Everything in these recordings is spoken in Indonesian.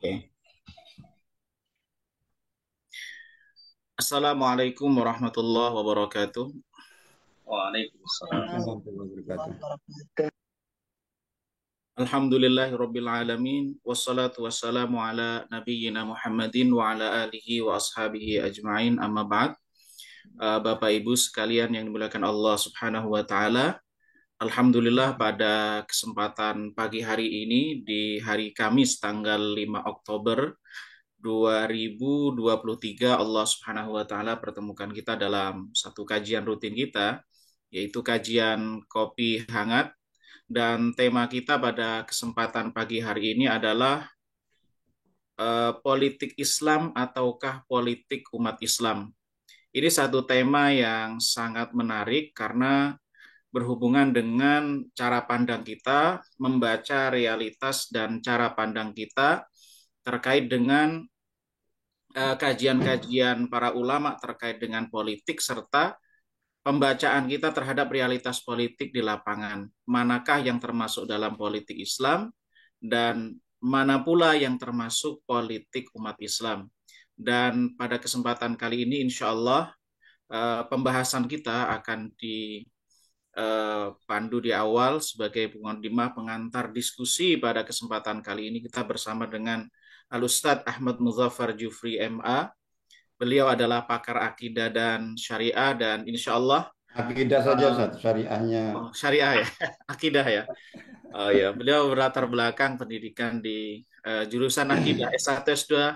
Oke. Assalamualaikum warahmatullahi wabarakatuh. Waalaikumsalam. Waalaikumsalam warahmatullahi wabarakatuh. Alhamdulillahirabbil alamin wassalatu wassalamu ala nabiyyina Muhammadin wa ala alihi wa ashabihi ajmain amma ba'd. Bapak Ibu sekalian yang dimuliakan Allah Subhanahu wa taala. Alhamdulillah pada kesempatan pagi hari ini di hari Kamis tanggal 5 Oktober 2023 Allah Subhanahu wa taala pertemukan kita dalam satu kajian rutin kita, yaitu kajian kopi hangat, dan tema kita pada kesempatan pagi hari ini adalah politik Islam ataukah politik umat Islam. Ini satu tema yang sangat menarik karena berhubungan dengan cara pandang kita membaca realitas dan cara pandang kita terkait dengan kajian-kajian para ulama terkait dengan politik serta pembacaan kita terhadap realitas politik di lapangan. Manakah yang termasuk dalam politik Islam dan mana pula yang termasuk politik umat Islam. Dan pada kesempatan kali ini insya Allah pembahasan kita akan dipandu di awal sebagai mukadimah pengantar diskusi. Pada kesempatan kali ini kita bersama dengan Al-Ustadz Ahmad Muzaffar Jufri MA. Beliau adalah pakar akidah dan syariah, dan insya Allah Akidah saja uh, satu syariahnya. syariah ya, akidah ya. Oh ya, beliau berlatar belakang pendidikan di jurusan akidah S1, S2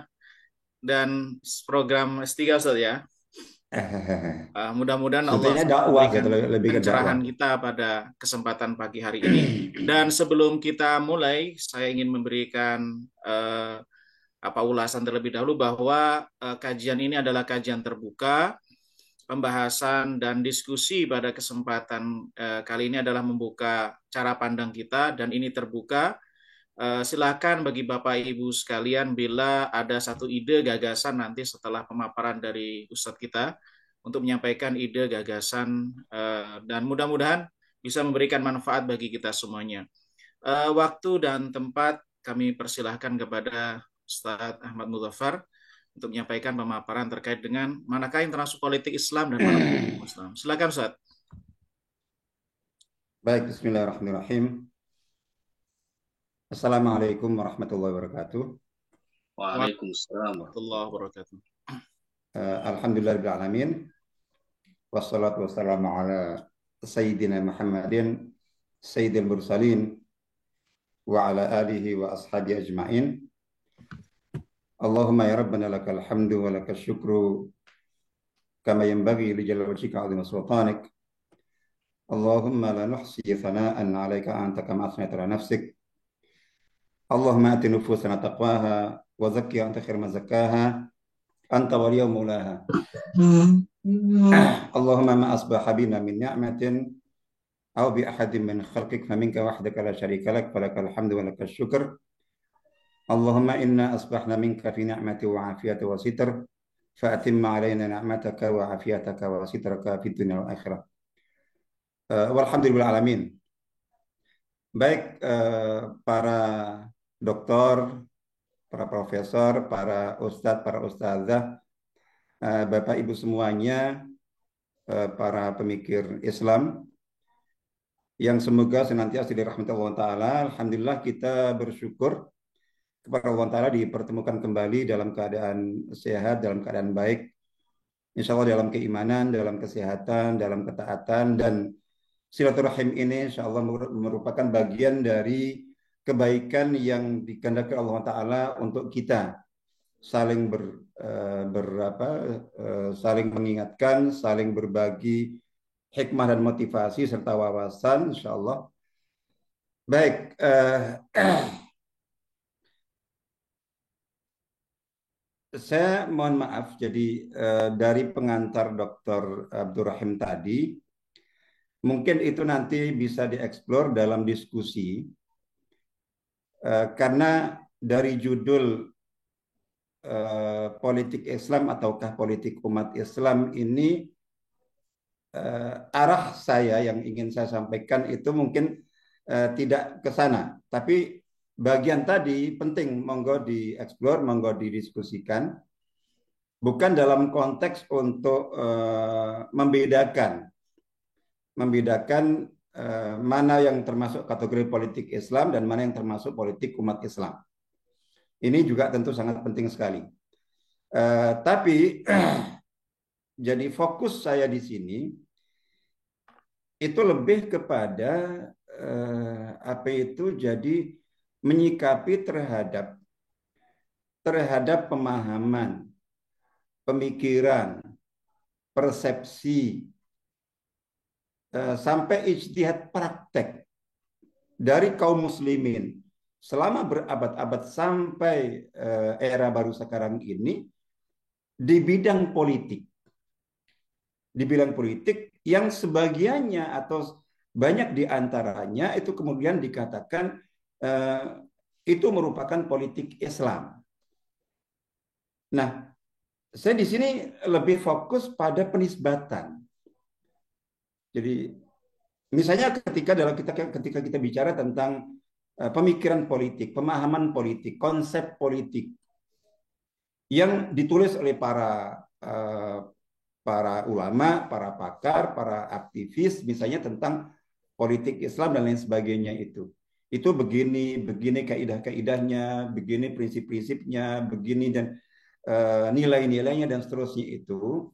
dan program S3 Ustaz ya. Mudah-mudahan Allah Sebetulnya dakwah memberikan gitu, lebih ke dakwah. pencerahan kita pada kesempatan pagi hari ini. Dan sebelum kita mulai, saya ingin memberikan ulasan terlebih dahulu bahwa kajian ini adalah kajian terbuka. Pembahasan dan diskusi pada kesempatan kali ini adalah membuka cara pandang kita, dan ini terbuka. Silakan bagi Bapak Ibu sekalian, bila ada satu ide gagasan nanti setelah pemaparan dari Ustadz kita untuk menyampaikan ide gagasan, dan mudah-mudahan bisa memberikan manfaat bagi kita semuanya. Waktu dan tempat kami persilahkan kepada Ustadz Ahmad Muzaffar untuk menyampaikan pemaparan terkait dengan manakah yang termasuk politik Islam dan mana politik Islam. Silakan Ustaz. Baik, bismillahirrahmanirrahim. Assalamualaikum warahmatullahi wabarakatuh. Waalaikumsalam Warahmatullahi wabarakatuh. Alhamdulillahirabbil alamin. Wassalatu wassalamu ala sayyidina Muhammadin sayyidil mursalin wa ala alihi wa ashabi ajmain. Allahumma ya rabbana lakal hamdu wa lakal syukru kama yanbaghi li jalali wajhika 'azima sultanik. Allahumma la nuhsi thana'an 'alaika anta kama athnayta ala nafsik. Allahumma ati nufusana taqwaha wa zakkiha anta khairu man zakkaha anta waliyyu maulaha. Allahumma ma asbaha bina min ni'matin aw bi ahadin min khalqik faminka wahdaka la syarika lak falakal hamdu wa lakal syukr. Allahumma inna asbahna minka fi ni'mati wa afiyati wa sitr fa atimma alaina ni'mataka wa afiyataka wa sitraka fid dunya wal akhirah. Walhamdulillah alamin. Baik, para doktor, para profesor, para ustadz, para ustadzah, Bapak Ibu semuanya, para pemikir Islam yang semoga senantiasa dirahmati Allah Ta'ala. Alhamdulillah kita bersyukur kepada Allah Ta'ala dipertemukan kembali dalam keadaan sehat, dalam keadaan baik. Insya Allah dalam keimanan, dalam kesehatan, dalam ketaatan, dan silaturahim ini insya Allah merupakan bagian dari kebaikan yang dikehendaki Allah Ta'ala untuk kita saling saling mengingatkan, saling berbagi hikmah dan motivasi serta wawasan, insya Allah. Baik, saya mohon maaf, jadi dari pengantar Dr. Abdurrahim tadi, mungkin itu nanti bisa dieksplor dalam diskusi, karena dari judul politik Islam ataukah politik umat Islam ini, arah saya yang ingin saya sampaikan itu mungkin tidak ke sana, tapi bagian tadi penting, monggo dieksplor, monggo didiskusikan, bukan dalam konteks untuk membedakan mana yang termasuk kategori politik Islam dan mana yang termasuk politik umat Islam. Ini juga tentu sangat penting sekali. Tapi jadi fokus saya di sini itu lebih kepada jadi menyikapi terhadap pemahaman, pemikiran, persepsi, sampai ijtihad praktek dari kaum muslimin selama berabad-abad sampai era baru sekarang ini di bidang politik. Di bidang politik yang sebagiannya atau banyak di antaranya itu kemudian dikatakan itu merupakan politik Islam. Nah, saya di sini lebih fokus pada penisbatan. Jadi, misalnya ketika kita bicara tentang pemikiran politik, pemahaman politik, konsep politik yang ditulis oleh para ulama, para pakar, para aktivis, misalnya tentang politik Islam dan lain sebagainya itu. Itu begini kaidah-kaidahnya, begini prinsip-prinsipnya, begini dan nilai-nilainya dan seterusnya itu.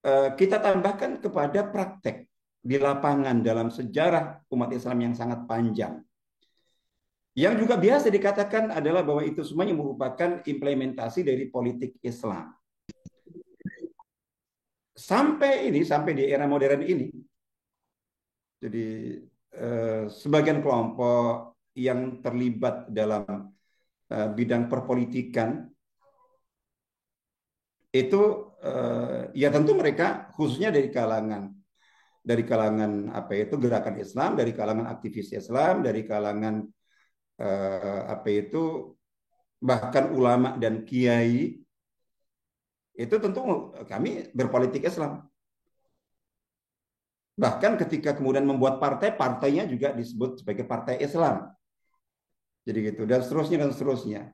Kita tambahkan kepada praktek di lapangan dalam sejarah umat Islam yang sangat panjang. Yang juga biasa dikatakan adalah bahwa itu semuanya merupakan implementasi dari politik Islam. Sampai di era modern ini, jadi sebagian kelompok yang terlibat dalam bidang perpolitikan itu ya tentu mereka khususnya dari kalangan gerakan Islam, dari kalangan aktivis Islam, dari kalangan bahkan ulama dan kiai, itu tentu kami berpolitik Islam. Bahkan ketika kemudian membuat partainya juga disebut sebagai partai Islam. Jadi gitu, dan seterusnya.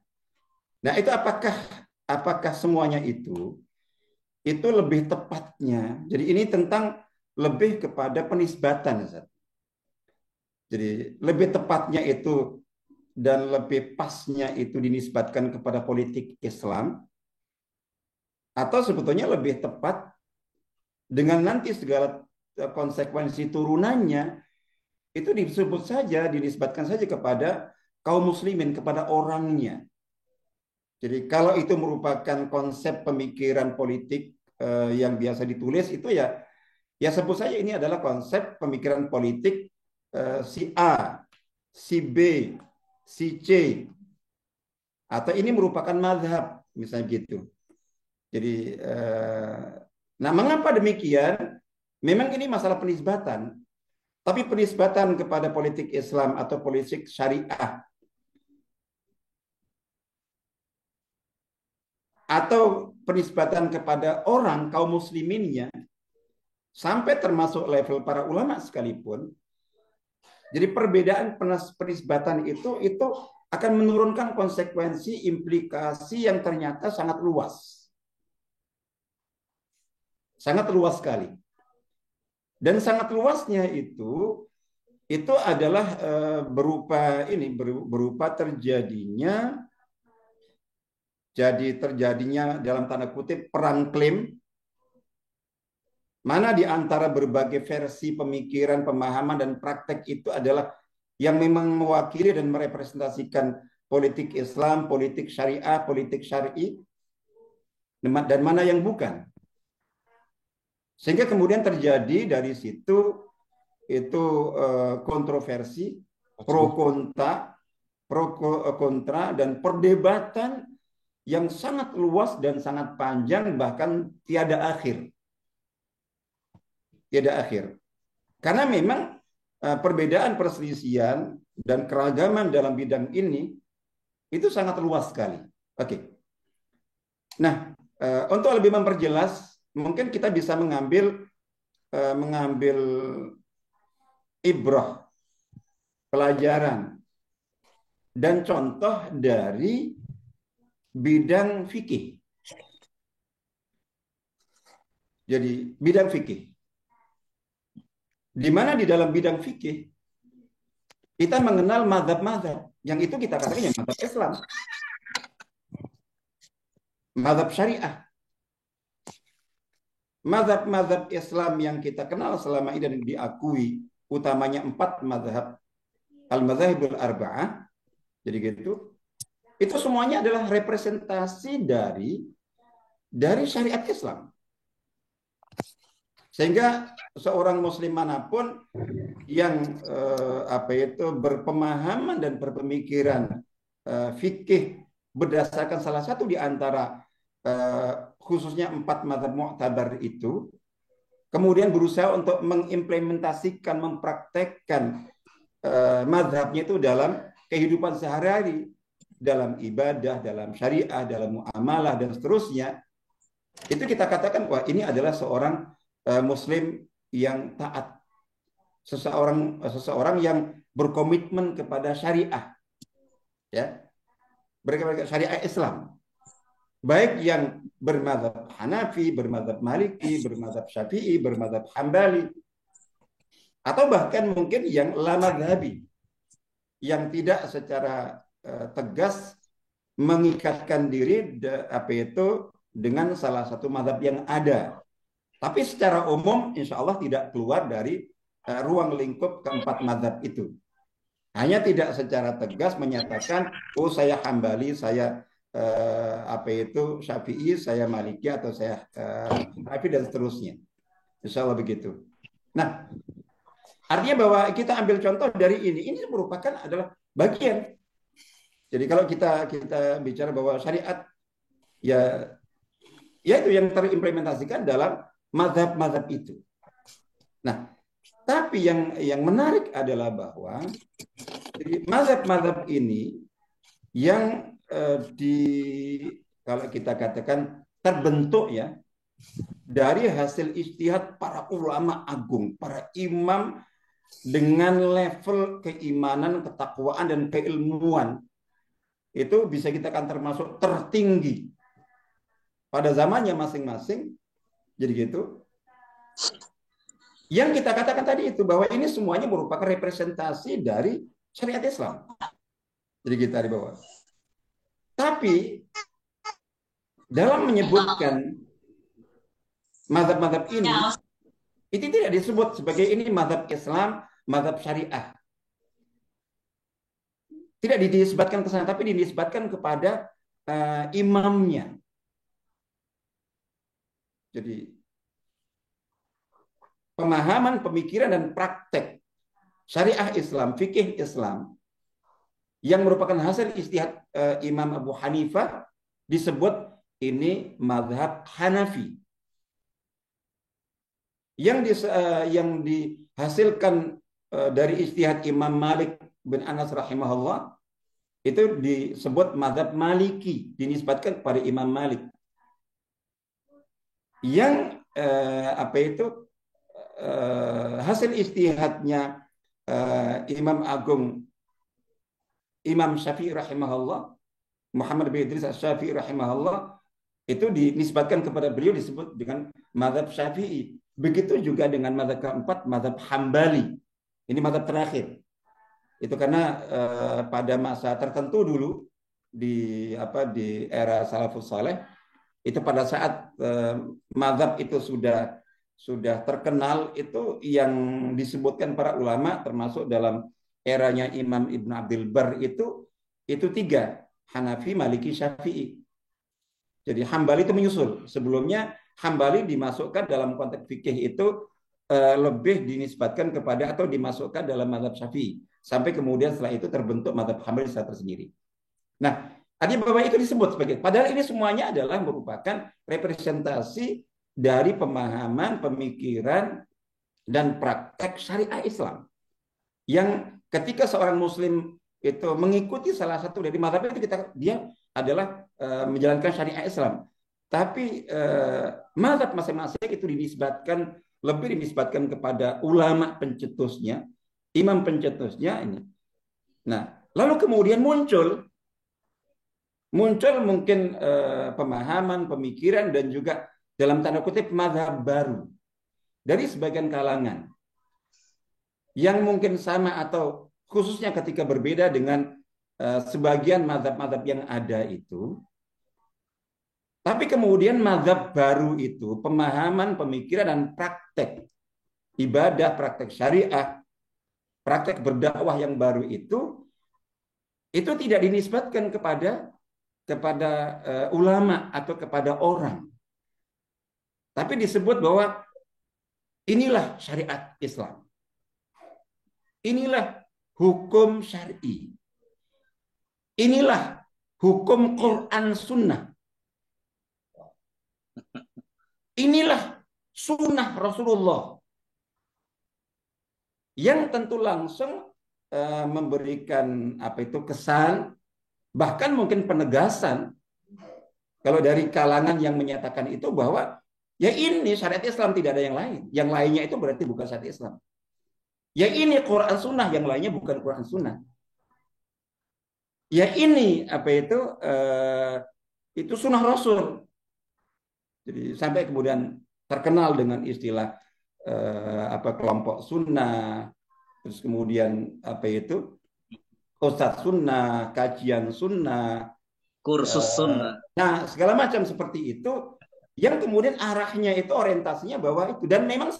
Nah, itu apakah semuanya itu lebih tepatnya? Jadi ini tentang lebih kepada penisbatan, Ustaz. Jadi lebih tepatnya itu dan lebih pasnya itu dinisbatkan kepada politik Islam, atau sebetulnya lebih tepat dengan nanti segala konsekuensi turunannya itu dinisbatkan saja kepada kaum muslimin, kepada orangnya. Jadi kalau itu merupakan konsep pemikiran politik yang biasa ditulis, itu ya sebut saja ini adalah konsep pemikiran politik si A, si B, si C, atau ini merupakan mazhab, misalnya gitu. Jadi, nah mengapa demikian? Memang ini masalah penisbatan, tapi penisbatan kepada politik Islam atau politik syariah, atau penisbatan kepada orang kaum musliminnya, sampai termasuk level para ulama sekalipun. Jadi perbedaan penisbatan itu akan menurunkan konsekuensi implikasi yang ternyata sangat luas. Sangat luas sekali. Dan sangat luasnya itu adalah berupa terjadinya dalam tanda kutip perang klaim, mana di antara berbagai versi pemikiran, pemahaman, dan praktek itu adalah yang memang mewakili dan merepresentasikan politik Islam, politik syariah, politik syar'i, dan mana yang bukan. Sehingga kemudian terjadi dari situ itu kontroversi, pro kontra, dan perdebatan yang sangat luas dan sangat panjang, bahkan tiada akhir. Karena memang perbedaan, perselisihan, dan keragaman dalam bidang ini itu sangat luas sekali. Oke. Nah, untuk lebih memperjelas, mungkin kita bisa mengambil ibrah, pelajaran dan contoh dari bidang fikih. Jadi bidang fikih. Di mana di dalam bidang fikih kita mengenal mazhab-mazhab. Yang itu kita katakan yang mazhab Islam. Mazhab syariah. Mazhab-mazhab Islam yang kita kenal selama ini dan diakui utamanya 4 mazhab al-mazahibul arba'ah. Jadi gitu. Itu semuanya adalah representasi dari syariat Islam. Sehingga seorang muslim manapun yang berpemahaman dan berpemikiran fikih berdasarkan salah satu di antara khususnya 4 mazhab mu'tabar itu, kemudian berusaha untuk mengimplementasikan, mempraktekkan mazhabnya itu dalam kehidupan sehari-hari, dalam ibadah, dalam syariah, dalam muamalah dan seterusnya, itu kita katakan wah ini adalah seorang muslim yang taat, seseorang yang berkomitmen kepada syariah, ya, berkepada syariah Islam, baik yang bermadzhab Hanafi, bermadzhab Maliki, bermadzhab Syafi'i, bermadzhab Hambali, atau bahkan mungkin yang la madzhabi, yang tidak secara tegas mengikatkan diri dengan salah satu mazhab yang ada. Tapi secara umum insya Allah tidak keluar dari ruang lingkup keempat mazhab itu. Hanya tidak secara tegas menyatakan, oh saya Hambali, saya Syafi'i, saya Maliki, atau saya Hanafi dan seterusnya. Insya Allah begitu. Nah, artinya bahwa kita ambil contoh dari ini merupakan adalah bagian. Jadi kalau kita bicara bahwa syariat ya itu yang terimplementasikan dalam mazhab-mazhab itu. Nah, tapi yang menarik adalah bahwa mazhab-mazhab ini yang kalau kita katakan terbentuk ya dari hasil ijtihad para ulama agung, para imam dengan level keimanan, ketakwaan dan keilmuan itu bisa kita kan termasuk tertinggi pada zamannya masing-masing. Jadi gitu. Yang kita katakan tadi itu bahwa ini semuanya merupakan representasi dari syariat Islam. Jadi kita di bawah. Tapi dalam menyebutkan mazhab-mazhab ini, itu tidak disebut sebagai ini mazhab Islam, mazhab syariah. Tidak dinisbatkan ke sana, tapi dinisbatkan kepada imamnya. Jadi pemahaman, pemikiran dan praktek syariah Islam, fikih Islam yang merupakan hasil ijtihad Imam Abu Hanifah disebut ini mazhab Hanafi. Yang dihasilkan dari ijtihad Imam Malik bin Anas rahimahullah itu disebut mazhab Maliki, dinisbatkan kepada Imam Malik. Yang hasil ijtihadnya Imam Agung Imam Syafi'i rahimahullah, Muhammad bin Idris Asy-Syafi'i rahimahullah, itu dinisbatkan kepada beliau disebut dengan mazhab Syafi'i. Begitu juga dengan mazhab keempat, mazhab Hambali. Ini mazhab terakhir. Itu karena pada masa tertentu dulu di era salafus saleh, itu pada saat mazhab itu sudah terkenal, itu yang disebutkan para ulama termasuk dalam eranya Imam Ibn Abdul Bar itu 3, Hanafi, Maliki, Syafi'i. Jadi Hambali itu menyusul. Sebelumnya Hambali dimasukkan dalam konteks fikih itu lebih dinisbatkan kepada atau dimasukkan dalam mazhab Syafi'i. Sampai kemudian setelah itu terbentuk mazhab Hambali secara tersendiri. Nah, artinya bahwa itu disebut sebagai, padahal ini semuanya adalah merupakan representasi dari pemahaman, pemikiran, dan praktek syariah Islam. Yang ketika seorang muslim itu mengikuti salah satu dari mazhab itu, dia adalah menjalankan syariah Islam. Tapi mazhab masing-masing itu lebih dinisbatkan kepada ulama pencetusnya, imam pencetusnya ini. Nah, Lalu kemudian muncul mungkin pemahaman, pemikiran, dan juga dalam tanda kutip mazhab baru dari sebagian kalangan yang mungkin sama atau khususnya ketika berbeda dengan sebagian mazhab-mazhab yang ada itu. Tapi kemudian mazhab baru itu, pemahaman, pemikiran, dan praktek ibadah, praktek syariah, praktek berdakwah yang baru itu tidak dinisbatkan kepada ulama atau kepada orang. Tapi disebut bahwa inilah syariat Islam. Inilah hukum syar'i. Inilah hukum Quran Sunnah. Inilah sunnah Rasulullah. Yang tentu langsung memberikan kesan, bahkan mungkin penegasan kalau dari kalangan yang menyatakan itu bahwa ya ini syariat Islam, tidak ada yang lain. Yang lainnya itu berarti bukan syariat Islam. Ya ini Quran Sunnah, yang lainnya bukan Quran Sunnah. Ya ini itu Sunnah Rasul. Jadi sampai kemudian terkenal dengan istilah kelompok Sunnah, terus kemudian Ustadz Sunnah, kajian Sunnah, kursus Sunnah. Nah, segala macam seperti itu, yang kemudian arahnya itu orientasinya bahwa itu, dan memang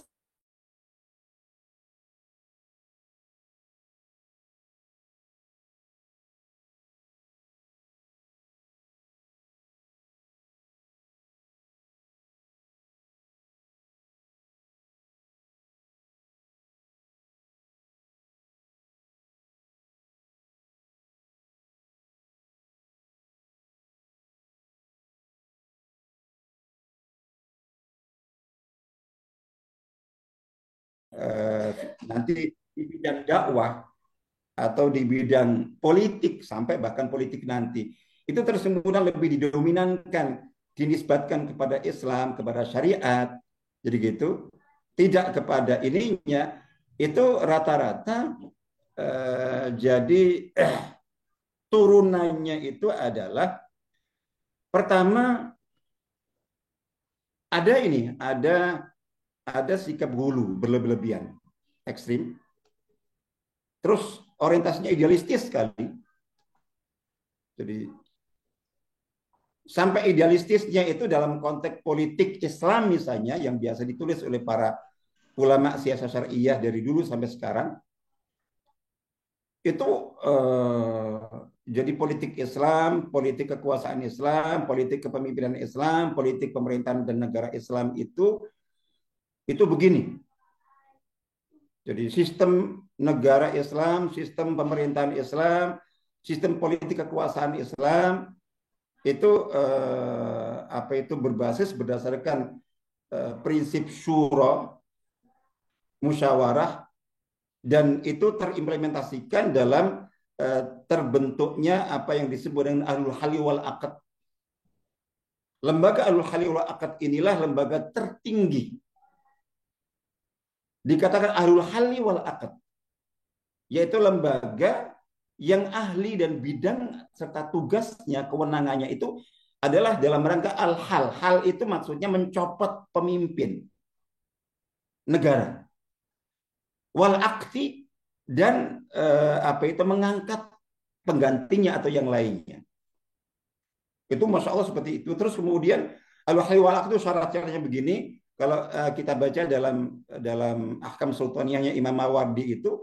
nanti di bidang dakwah atau di bidang politik sampai bahkan politik nanti itu terus kemudian lebih didominankan, dinisbatkan kepada Islam, kepada syariat, jadi gitu, tidak kepada ininya. Itu rata-rata jadi turunannya itu adalah pertama ada sikap hulu berlebihan, ekstrim. Terus orientasinya idealistis sekali. Jadi sampai idealistisnya itu dalam konteks politik Islam misalnya, yang biasa ditulis oleh para ulama siasat syariah dari dulu sampai sekarang, itu jadi politik Islam, politik kekuasaan Islam, politik kepemimpinan Islam, politik pemerintahan dan negara Islam itu begini. Jadi sistem negara Islam, sistem pemerintahan Islam, sistem politik kekuasaan Islam itu berbasis berdasarkan prinsip syura, musyawarah, dan itu terimplementasikan dalam terbentuknya apa yang disebut dengan Ahlul Halli wal Aqd. Lembaga Ahlul Halli wal Aqd inilah lembaga tertinggi. Dikatakan Ahlul Halli wal Aqd, yaitu lembaga yang ahli dan bidang serta tugasnya, kewenangannya itu adalah dalam rangka al-hal. Hal itu maksudnya mencopot pemimpin negara. Wal aqti, dan mengangkat penggantinya atau yang lainnya. Itu Masya Allah seperti itu. Terus kemudian Ahlul Halli wal Aqd itu syarat-syaratnya begini. Kalau kita baca dalam Ahkam Sultaniyahnya Imam Mawardi itu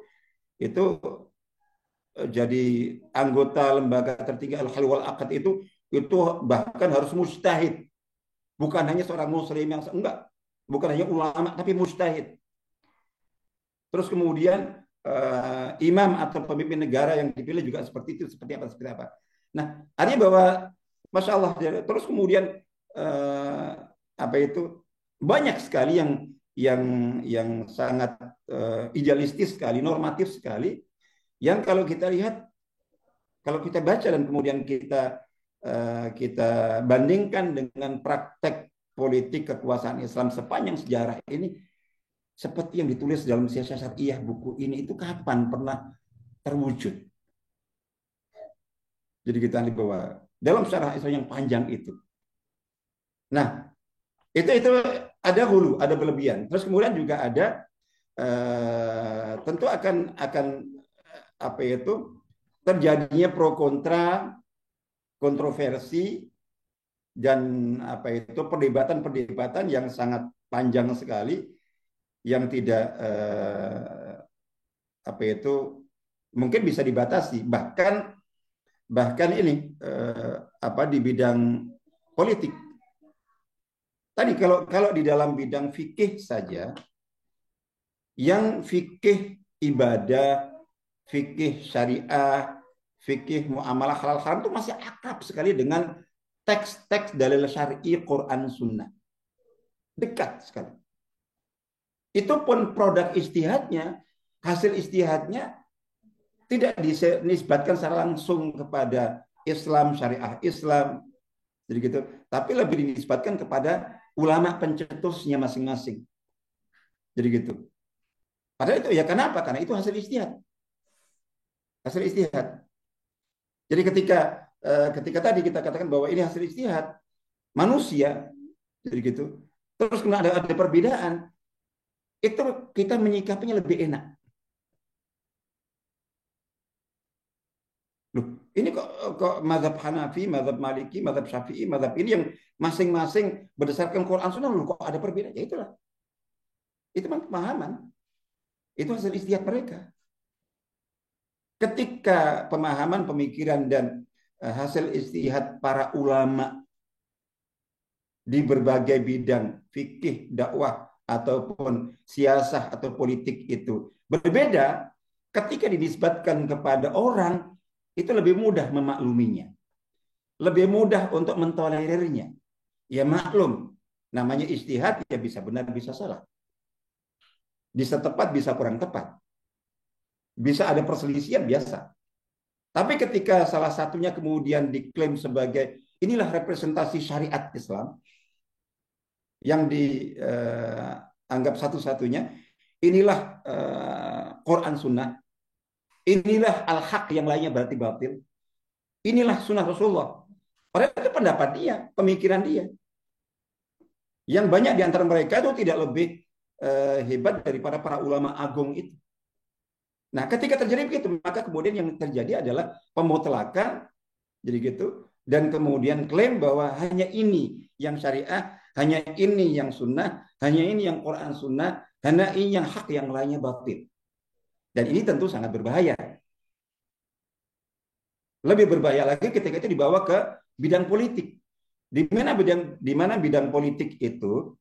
jadi anggota lembaga tertinggi Al-Halli wal Aqd itu bahkan harus mujtahid. Bukan hanya seorang muslim yang bukan hanya ulama tapi mujtahid. Terus kemudian imam atau pemimpin negara yang dipilih juga seperti itu, seperti apa. Nah, artinya bahwa Masya Allah, terus kemudian banyak sekali yang sangat idealistis sekali, normatif sekali, yang kalau kita lihat, kalau kita baca dan kemudian kita bandingkan dengan praktek politik kekuasaan Islam sepanjang sejarah ini, seperti yang ditulis dalam siasat syariah buku ini, itu kapan pernah terwujud? Jadi kita dibawa dalam syarah Islam yang panjang itu. Nah, itu ada hulu, ada berlebihan. Terus kemudian juga ada tentu akan apa itu terjadinya pro kontra, kontroversi dan apa itu perdebatan-perdebatan yang sangat panjang sekali yang tidak apa itu mungkin bisa dibatasi bahkan ini apa di bidang politik. Tadi kalau di dalam bidang fikih saja, yang fikih ibadah, fikih syariah, fikih muamalah halal haram itu masih akrab sekali dengan teks-teks dalil syar'i Quran Sunnah. Dekat sekali. Itu pun produk istihadnya, hasil istihadnya tidak dinisbatkan secara langsung kepada Islam, syariah Islam, jadi gitu. Tapi lebih dinisbatkan kepada ulama pencetusnya masing-masing. Jadi gitu. Padahal itu ya kenapa? Karena itu hasil istihad. Hasil istihad. Jadi ketika tadi kita katakan bahwa ini hasil istihad manusia, jadi gitu. Terus kena ada perbedaan, itu kita menyikapinya lebih enak. Loh, ini kok mazhab Hanafi, mazhab Maliki, mazhab Syafi'i, mazhab ini yang masing-masing berdasarkan Quran Sunnah, loh kok ada perbedaan? Ya itulah. Itu memang pemahaman. Itu hasil istihad mereka. Ketika pemahaman, pemikiran, dan hasil istihad para ulama di berbagai bidang fikih, dakwah, ataupun siasah atau politik itu berbeda, ketika dinisbatkan kepada orang, itu lebih mudah memakluminya. Lebih mudah untuk mentolerirnya. Ya maklum, namanya istihad ya bisa benar, bisa salah. Bisa tepat, bisa kurang tepat. Bisa ada perselisihan, biasa. Tapi ketika salah satunya kemudian diklaim sebagai inilah representasi syariat Islam, yang dianggap satu-satunya, inilah Quran Sunnah, inilah al-haq, yang lainnya berarti batil, inilah sunnah Rasulullah. Padahal itu pendapat dia, pemikiran dia. Yang banyak di antara mereka itu tidak lebih hebat daripada para ulama agung itu. Nah, ketika terjadi begitu, maka kemudian yang terjadi adalah pemutlakan, jadi gitu, dan kemudian klaim bahwa hanya ini yang syariah, hanya ini yang sunnah, hanya ini yang Quran Sunnah, hanya ini yang hak, yang lainnya batil. Dan ini tentu sangat berbahaya. Lebih berbahaya lagi ketika itu dibawa ke bidang politik. Di mana bidang politik itu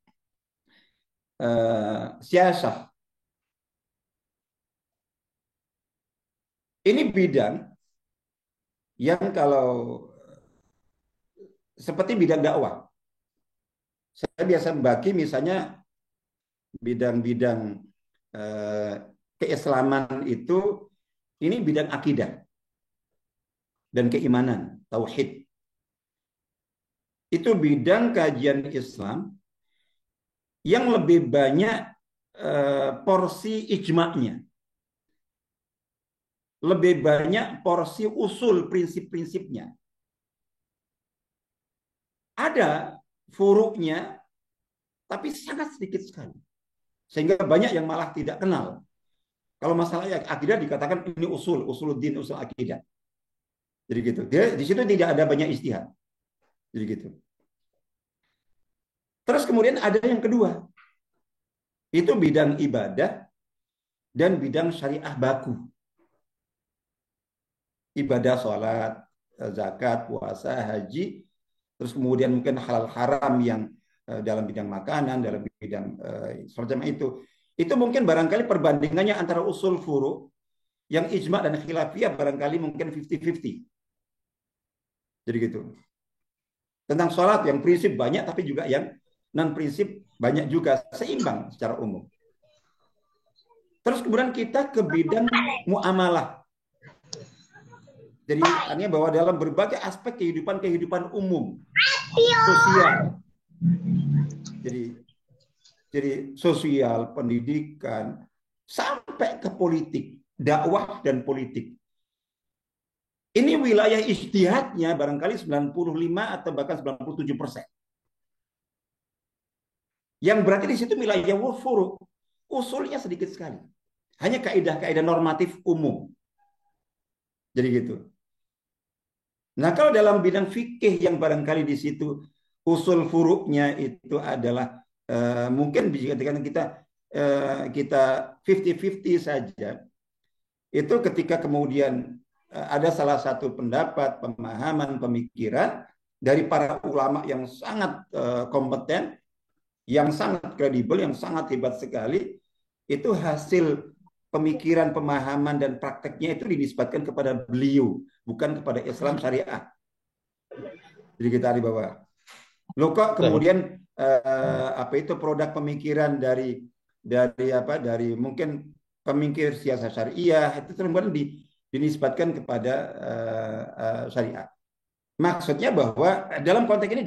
siasah. Ini bidang yang kalau seperti bidang dakwah. Saya biasa membagi misalnya bidang-bidang keislaman itu, ini bidang akidah dan keimanan, tauhid. Itu bidang kajian Islam yang lebih banyak porsi ijma'nya. Lebih banyak porsi usul prinsip-prinsipnya. Ada furuknya, tapi sangat sedikit sekali. Sehingga banyak yang malah tidak kenal. Kalau masalah akidah dikatakan ini usuluddin, usul akidah. Jadi gitu. Di situ tidak ada banyak istihad. Jadi gitu. Terus kemudian ada yang kedua. Itu bidang ibadah dan bidang syariah baku. Ibadah, sholat, zakat, puasa, haji, terus kemudian mungkin halal haram yang dalam bidang makanan, dalam bidang semacam itu mungkin barangkali perbandingannya antara usul furu yang ijma dan khilafiyah barangkali mungkin 50-50. Jadi gitu. Tentang sholat yang prinsip banyak, tapi juga yang non prinsip banyak juga, seimbang secara umum. Terus kemudian kita ke bidang muamalah. Jadi artinya bahwa dalam berbagai aspek kehidupan umum, sosial. Jadi sosial, pendidikan, sampai ke politik, dakwah dan politik. Ini wilayah ijtihadnya barangkali 95 atau bahkan 97%. Yang berarti di situ wilayah furu, usulnya sedikit sekali. Hanya kaidah-kaidah normatif umum. Jadi gitu. Nah, kalau dalam bidang fikih yang barangkali di situ usul furuknya itu adalah mungkin jika kita 50-50 saja, itu ketika kemudian ada salah satu pendapat, pemahaman, pemikiran dari para ulama yang sangat kompeten, yang sangat kredibel, yang sangat hebat sekali, itu hasil pemikiran, pemahaman, dan prakteknya itu dinisbatkan kepada beliau, bukan kepada Islam syariah. Jadi kita di bawah. Loh kok kemudian apa itu produk pemikiran dari mungkin pemikir siasat syariah itu kemudian dinisbatkan kepada syariah. Maksudnya bahwa dalam konteks ini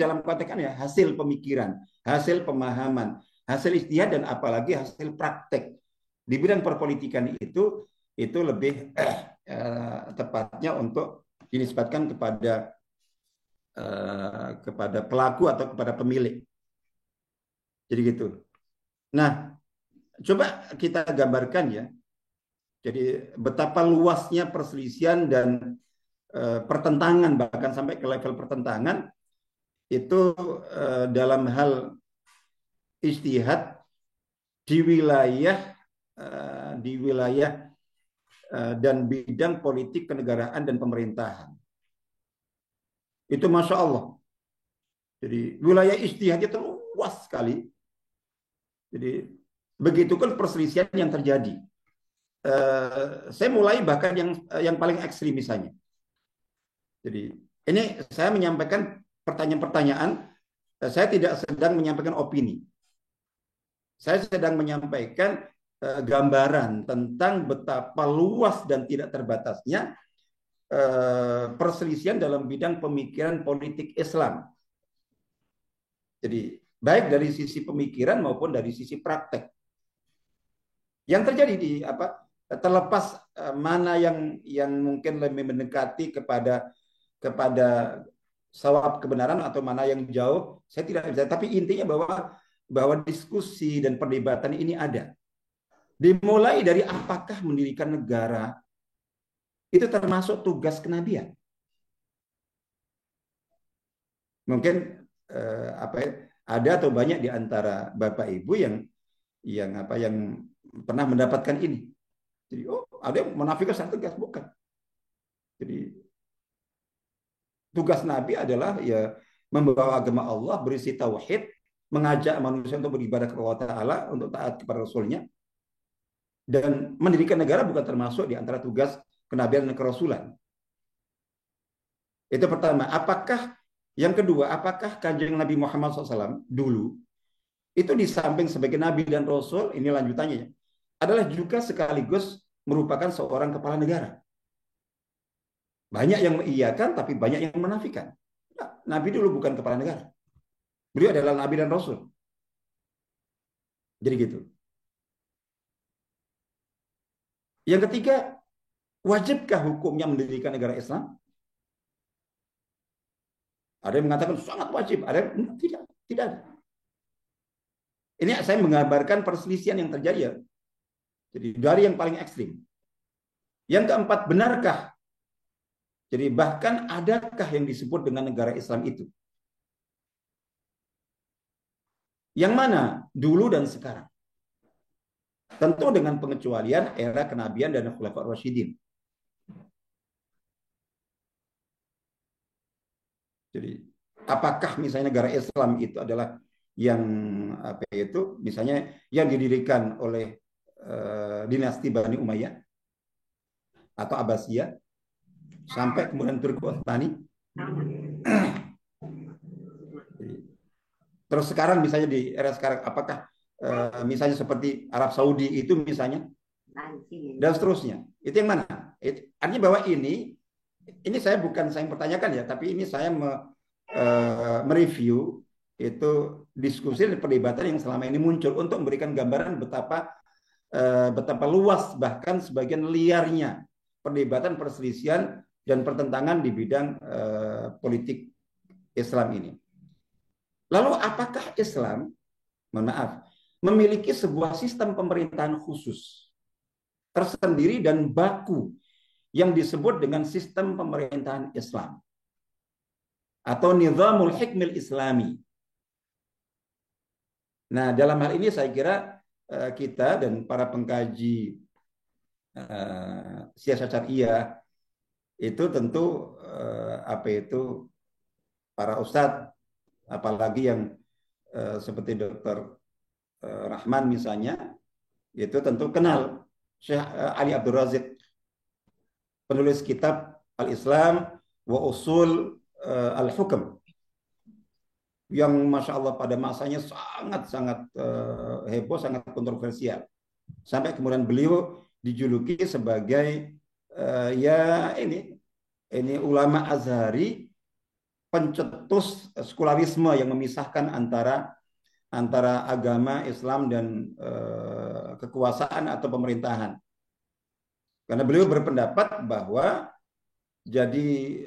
ya hasil pemikiran, hasil pemahaman, hasil ijtihad dan apalagi hasil praktek di bidang perpolitikan itu lebih tepatnya untuk dinisbatkan kepada pelaku atau kepada pemilik. Jadi gitu. Nah, coba kita gambarkan ya. Jadi betapa luasnya perselisihan dan pertentangan, bahkan sampai ke level pertentangan itu dalam hal ijtihad di wilayah dan bidang politik kenegaraan dan pemerintahan. Itu Masya Allah. Jadi wilayah ijtihad itu luas sekali. Jadi begitu kan perselisihan yang terjadi. Saya mulai bahkan yang paling ekstrim misalnya. Jadi ini saya menyampaikan pertanyaan-pertanyaan. Saya tidak sedang menyampaikan opini. Saya sedang menyampaikan gambaran tentang betapa luas dan tidak terbatasnya perselisihan dalam bidang pemikiran politik Islam. Jadi baik dari sisi pemikiran maupun dari sisi praktek. Yang terjadi terlepas mana yang mungkin lebih mendekati kepada sawab kebenaran atau mana yang jauh, saya tidak bisa. Tapi intinya bahwa diskusi dan perdebatan ini ada. Dimulai dari apakah mendirikan negara itu termasuk tugas kenabian. Mungkin ada atau banyak di antara Bapak Ibu yang pernah mendapatkan ini. Jadi ada yang menafikan secara tegas, bukan. Jadi tugas Nabi adalah ya membawa agama Allah, berisi tauhid, mengajak manusia untuk beribadah kepada Allah Ta'ala, untuk taat kepada Rasulnya. Dan mendirikan negara bukan termasuk di antara tugas kenabian dan kerasulan. Itu pertama. Yang kedua, apakah kanjeng Nabi Muhammad SAW dulu itu di samping sebagai Nabi dan Rasul, ini lanjutannya, adalah juga sekaligus merupakan seorang kepala negara. Banyak yang mengiyakan, tapi banyak yang menafikan. Nah, Nabi dulu bukan kepala negara. Beliau adalah Nabi dan Rasul. Jadi gitu. Yang ketiga, wajibkah hukumnya mendirikan negara Islam? Ada yang mengatakan sangat wajib, ada yang tidak ada. Ini saya menggambarkan perselisihan yang terjadi ya. Jadi dari yang paling ekstrim. Yang keempat, benarkah? Jadi bahkan adakah yang disebut dengan negara Islam itu? Yang mana? Dulu dan sekarang. Tentu dengan pengecualian era kenabian dan Khulafaur Rasyidin. Jadi apakah misalnya negara Islam itu adalah yang misalnya yang didirikan oleh dinasti Bani Umayyah atau Abbasiyah sampai kemudian Turki Utsmani. Terus sekarang misalnya di era sekarang apakah misalnya seperti Arab Saudi itu misalnya dan seterusnya. Itu yang mana? Artinya bahwa ini saya bukan saya mempertanyakan ya, tapi ini saya mereview itu diskusi dan perdebatan yang selama ini muncul untuk memberikan gambaran betapa luas bahkan sebagian liarnya perdebatan perselisihan dan pertentangan di bidang politik Islam ini. Lalu apakah Islam, mohon maaf, memiliki sebuah sistem pemerintahan khusus tersendiri dan baku yang disebut dengan sistem pemerintahan Islam atau nizamul hikmil islami? Nah, dalam hal ini saya kira kita dan para pengkaji siasat syariah itu tentu para ustadz, apalagi yang seperti Dr. Rahman misalnya, itu tentu kenal Syekh Ali Abdul Razik, penulis kitab Al-Islam wa Usul Al-Hukm, yang Masya Allah pada masanya sangat-sangat heboh, sangat kontroversial. Sampai kemudian beliau dijuluki sebagai ini ulama Azhari, pencetus sekularisme yang memisahkan antara agama Islam dan kekuasaan atau pemerintahan. Karena beliau berpendapat bahwa jadi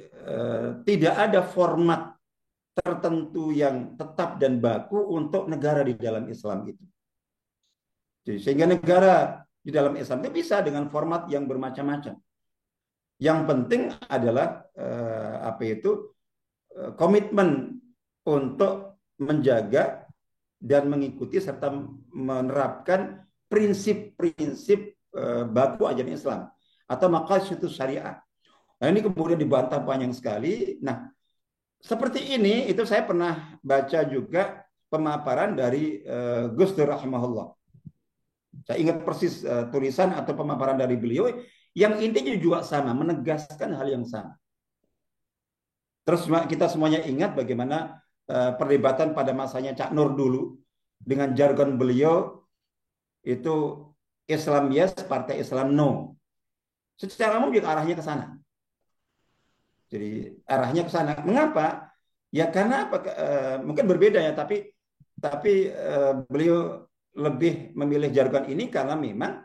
tidak ada format tertentu yang tetap dan baku untuk negara di dalam Islam itu. Jadi, sehingga negara di dalam Islam itu bisa dengan format yang bermacam-macam. Yang penting adalah komitmen untuk menjaga dan mengikuti serta menerapkan prinsip-prinsip baku ajaran Islam atau maqasidus syariah. Nah, ini kemudian dibantah panjang sekali. Nah, seperti ini itu saya pernah baca juga pemaparan dari Gus Dur rahimahullah. Saya ingat persis tulisan atau pemaparan dari beliau yang intinya juga sama, menegaskan hal yang sama. Terus kita semuanya ingat bagaimana perdebatan pada masanya Cak Nur dulu dengan jargon beliau itu Islam yes, partai Islam no. Secara umum juga arahnya ke sana. Jadi arahnya ke sana. Mengapa? Ya karena mungkin berbeda ya, tapi beliau lebih memilih jargon ini karena memang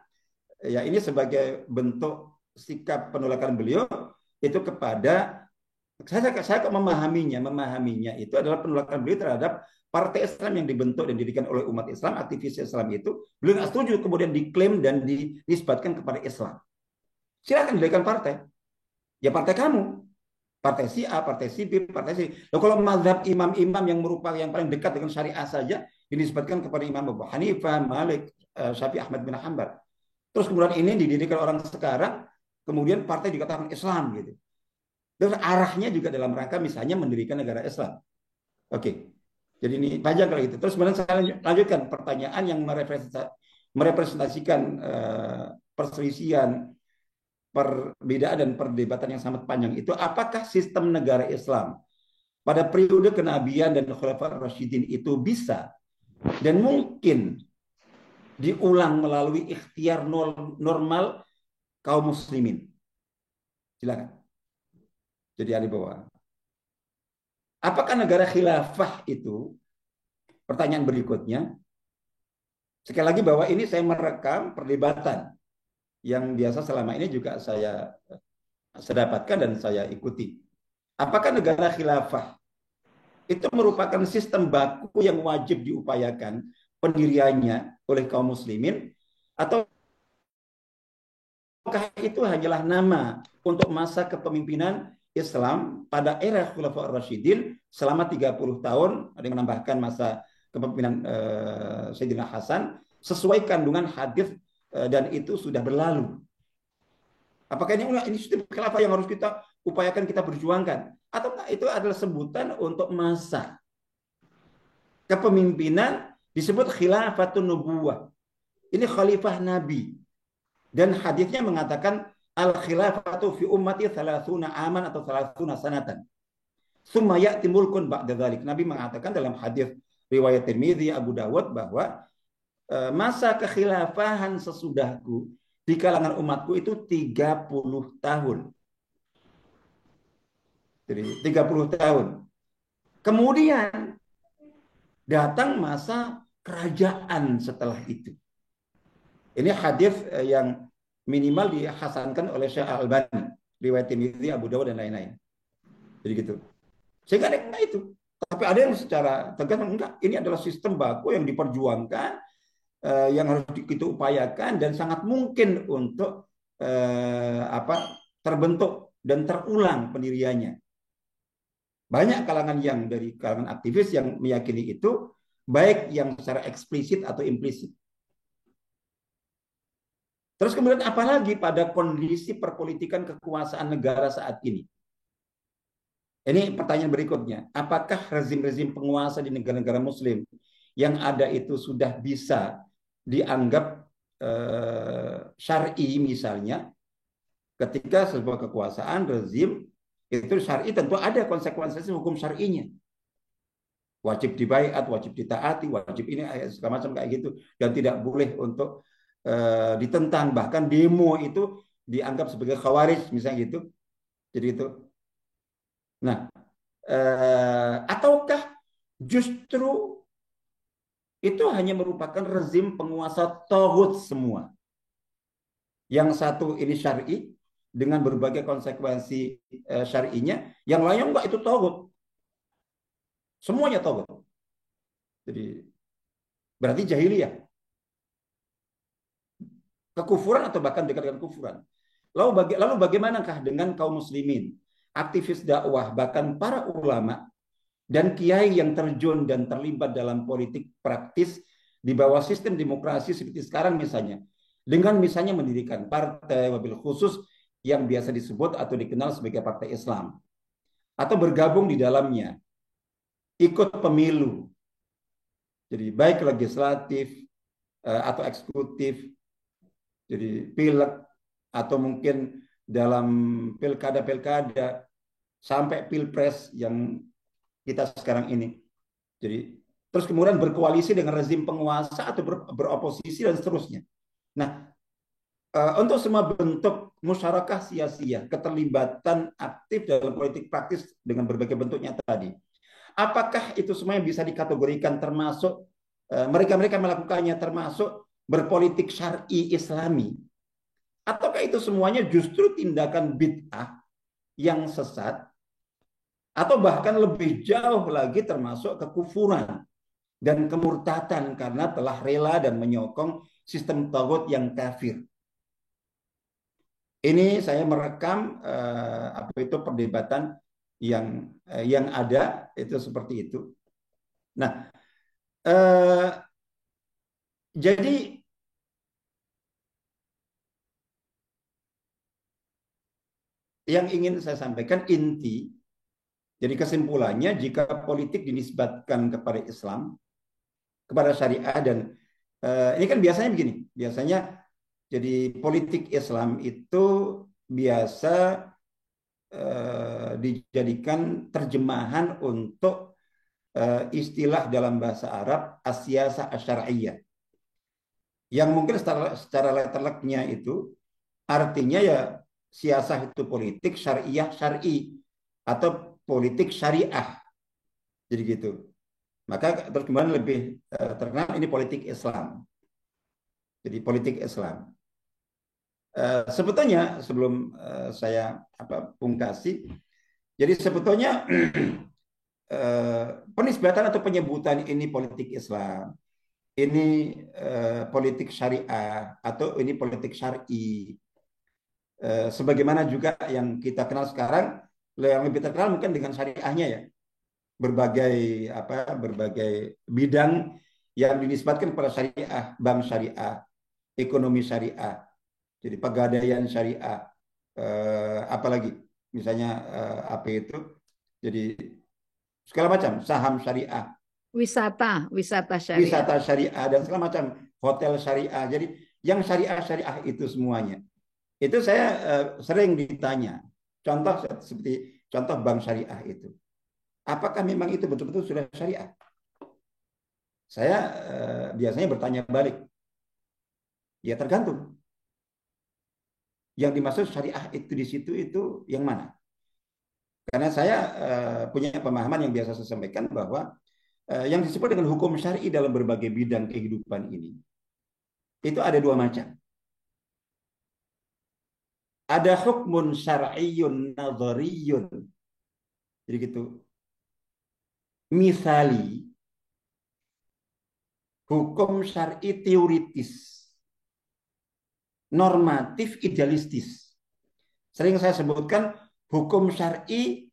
ya ini sebagai bentuk sikap penolakan beliau itu kepada saya kok memahaminya itu adalah penolakan beliau terhadap partai Islam yang dibentuk dan didirikan oleh umat Islam, aktivis Islam itu. Beliau nggak setuju kemudian diklaim dan dinisbatkan kepada Islam. Silakan didirikan partai. Ya partai kamu. Partai si A, partai si B, partai si. Loh, kalau mazhab imam-imam yang merupakan yang paling dekat dengan syariah saja dinisbatkan kepada Imam Abu Hanifah, Malik, Syafi'i, Ahmad bin Hanbal. Terus kemudian ini didirikan orang sekarang, kemudian partai dikatakan Islam gitu. Terus arahnya juga dalam rangka misalnya mendirikan negara Islam. Oke. Jadi ini panjang kalau itu. Terus kemudian saya lanjutkan pertanyaan yang merepresentasikan perselisihan, perbedaan dan perdebatan yang sangat panjang itu, apakah sistem negara Islam pada periode kenabian dan Khulafaur Rasyidin itu bisa dan mungkin diulang melalui ikhtiar normal kaum muslimin? Silakan. Jadi ada bawah. Apakah negara khilafah itu? Pertanyaan berikutnya. Sekali lagi bahwa ini saya merekam perdebatan yang biasa selama ini juga saya dapatkan dan saya ikuti. Apakah negara khilafah itu merupakan sistem baku yang wajib diupayakan pendiriannya oleh kaum muslimin, atau apakah itu hanyalah nama untuk masa kepemimpinan Islam pada era Khulafaur Rasyidin selama 30 tahun, ada yang menambahkan masa kepemimpinan Sayyidina Hasan, sesuai kandungan hadis dan itu sudah berlalu. Apakah ini sistem khilafah yang harus kita upayakan, kita berjuangkan, atau itu adalah sebutan untuk masa kepemimpinan disebut khilafatun nubuwah. Ini khalifah Nabi. Dan hadisnya mengatakan al-khilafatu fi ummati 30 aman atau 30 sanatan. Tsumma ya'ti mulkun ba'da dzalik. Nabi mengatakan dalam hadis riwayat Tirmidzi, Abu Dawud bahwa masa kekhilafahan sesudahku di kalangan umatku itu 30 tahun. Jadi 30 tahun. Kemudian datang masa kerajaan setelah itu. Ini hadis yang minimal dihasankan oleh Syekh Al-Albani. riwayat Tirmidzi, Abu Dawud dan lain-lain. Jadi gitu. Sehingga ada yang enggak itu. Tapi ada yang secara tegas enggak, ini adalah sistem baku yang diperjuangkan, yang harus kita upayakan dan sangat mungkin untuk terbentuk dan terulang pendiriannya. Banyak kalangan yang dari kalangan aktivis yang meyakini itu, baik yang secara eksplisit atau implisit. Terus kemudian apalagi pada kondisi perpolitikan kekuasaan negara saat ini? Ini pertanyaan berikutnya. Apakah rezim-rezim penguasa di negara-negara Muslim yang ada itu sudah bisa dianggap syar'i misalnya? Ketika sebuah kekuasaan rezim itu syar'i, tentu ada konsekuensi hukum syar'inya. Wajib dibaiat, wajib ditaati, wajib ini segala macam kayak gitu, dan tidak boleh untuk ditentang, bahkan demo itu dianggap sebagai khawarij misalnya gitu. Jadi itu. Nah, ataukah justru itu hanya merupakan rezim penguasa taghut semua? Yang satu ini syar'i dengan berbagai konsekuensi syar'inya, yang lainnya enggak, itu taghut. Semuanya taghut. Jadi berarti jahiliyah, kekufuran atau bahkan dekat dengan kufuran. Lalu bagaimanakah dengan kaum muslimin, aktivis dakwah, bahkan para ulama dan kiai yang terjun dan terlibat dalam politik praktis di bawah sistem demokrasi seperti sekarang misalnya, dengan misalnya mendirikan partai, wabil khusus yang biasa disebut atau dikenal sebagai partai Islam, atau bergabung di dalamnya, ikut pemilu, jadi baik legislatif atau eksekutif, jadi pileg, atau mungkin dalam pilkada-pilkada sampai pilpres yang kita sekarang ini. Jadi terus kemudian berkoalisi dengan rezim penguasa atau beroposisi dan seterusnya. Nah, untuk semua bentuk musyarakah sia-sia, keterlibatan aktif dalam politik praktis dengan berbagai bentuknya tadi, apakah itu semuanya bisa dikategorikan termasuk mereka-mereka melakukannya termasuk berpolitik syar'i Islami? Ataukah itu semuanya justru tindakan bid'ah yang sesat, atau bahkan lebih jauh lagi termasuk kekufuran dan kemurtatan karena telah rela dan menyokong sistem taghut yang kafir? Ini saya merekam perdebatan yang ada itu seperti itu. Nah, jadi yang ingin saya sampaikan inti, jadi kesimpulannya, jika politik dinisbatkan kepada Islam, kepada syariah, dan ini kan biasanya begini, biasanya jadi politik Islam itu biasa dijadikan terjemahan untuk istilah dalam bahasa Arab as-siyasah asy-syar'iyyah, yang mungkin secara letterleknya itu artinya ya siasah itu politik, syariah syar'i, atau politik syariah. Jadi gitu. Maka terus kemudian lebih terkenal ini politik Islam. Jadi politik Islam. Sebetulnya sebelum saya pungkasi, jadi sebetulnya penisbatan atau penyebutan ini politik Islam, ini politik syariah, atau ini politik syar'i, sebagaimana juga yang kita kenal sekarang, yang lebih terkenal mungkin dengan syariahnya ya, berbagai bidang yang dinisbatkan kepada syariah, bank syariah, ekonomi syariah, jadi pegadaian syariah, apalagi misalnya jadi segala macam, saham syariah, wisata syariah, wisata syariah, dan segala macam, hotel syariah. Jadi yang syariah itu semuanya. Itu saya sering ditanya, seperti contoh bank syariah itu, apakah memang itu betul-betul sudah syariah? Saya biasanya bertanya balik, ya tergantung. Yang dimaksud syariah itu di situ itu yang mana? Karena saya punya pemahaman yang biasa saya sampaikan bahwa yang disebut dengan hukum syar'i dalam berbagai bidang kehidupan ini, itu ada dua macam. ada hukmun syar'iyyun nadhariyun. Jadi gitu. Misali hukum syar'i teoritis, normatif idealistis. Sering saya sebutkan hukum syar'i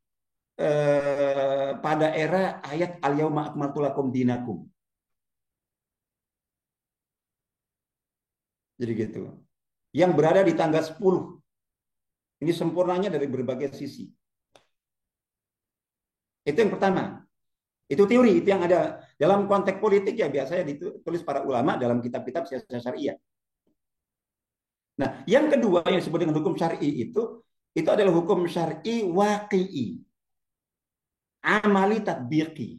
pada era ayat al-yauma akmaltu lakum dinakum. Jadi gitu. Yang berada di tangga 10. Ini sempurnanya dari berbagai sisi. Itu yang pertama. Itu teori, itu yang ada dalam konteks politik ya biasanya ditulis para ulama dalam kitab-kitab siasat syariah. Nah, yang kedua yang disebut dengan hukum syar'i itu adalah hukum syar'i waqi'i, amali tatbiqi.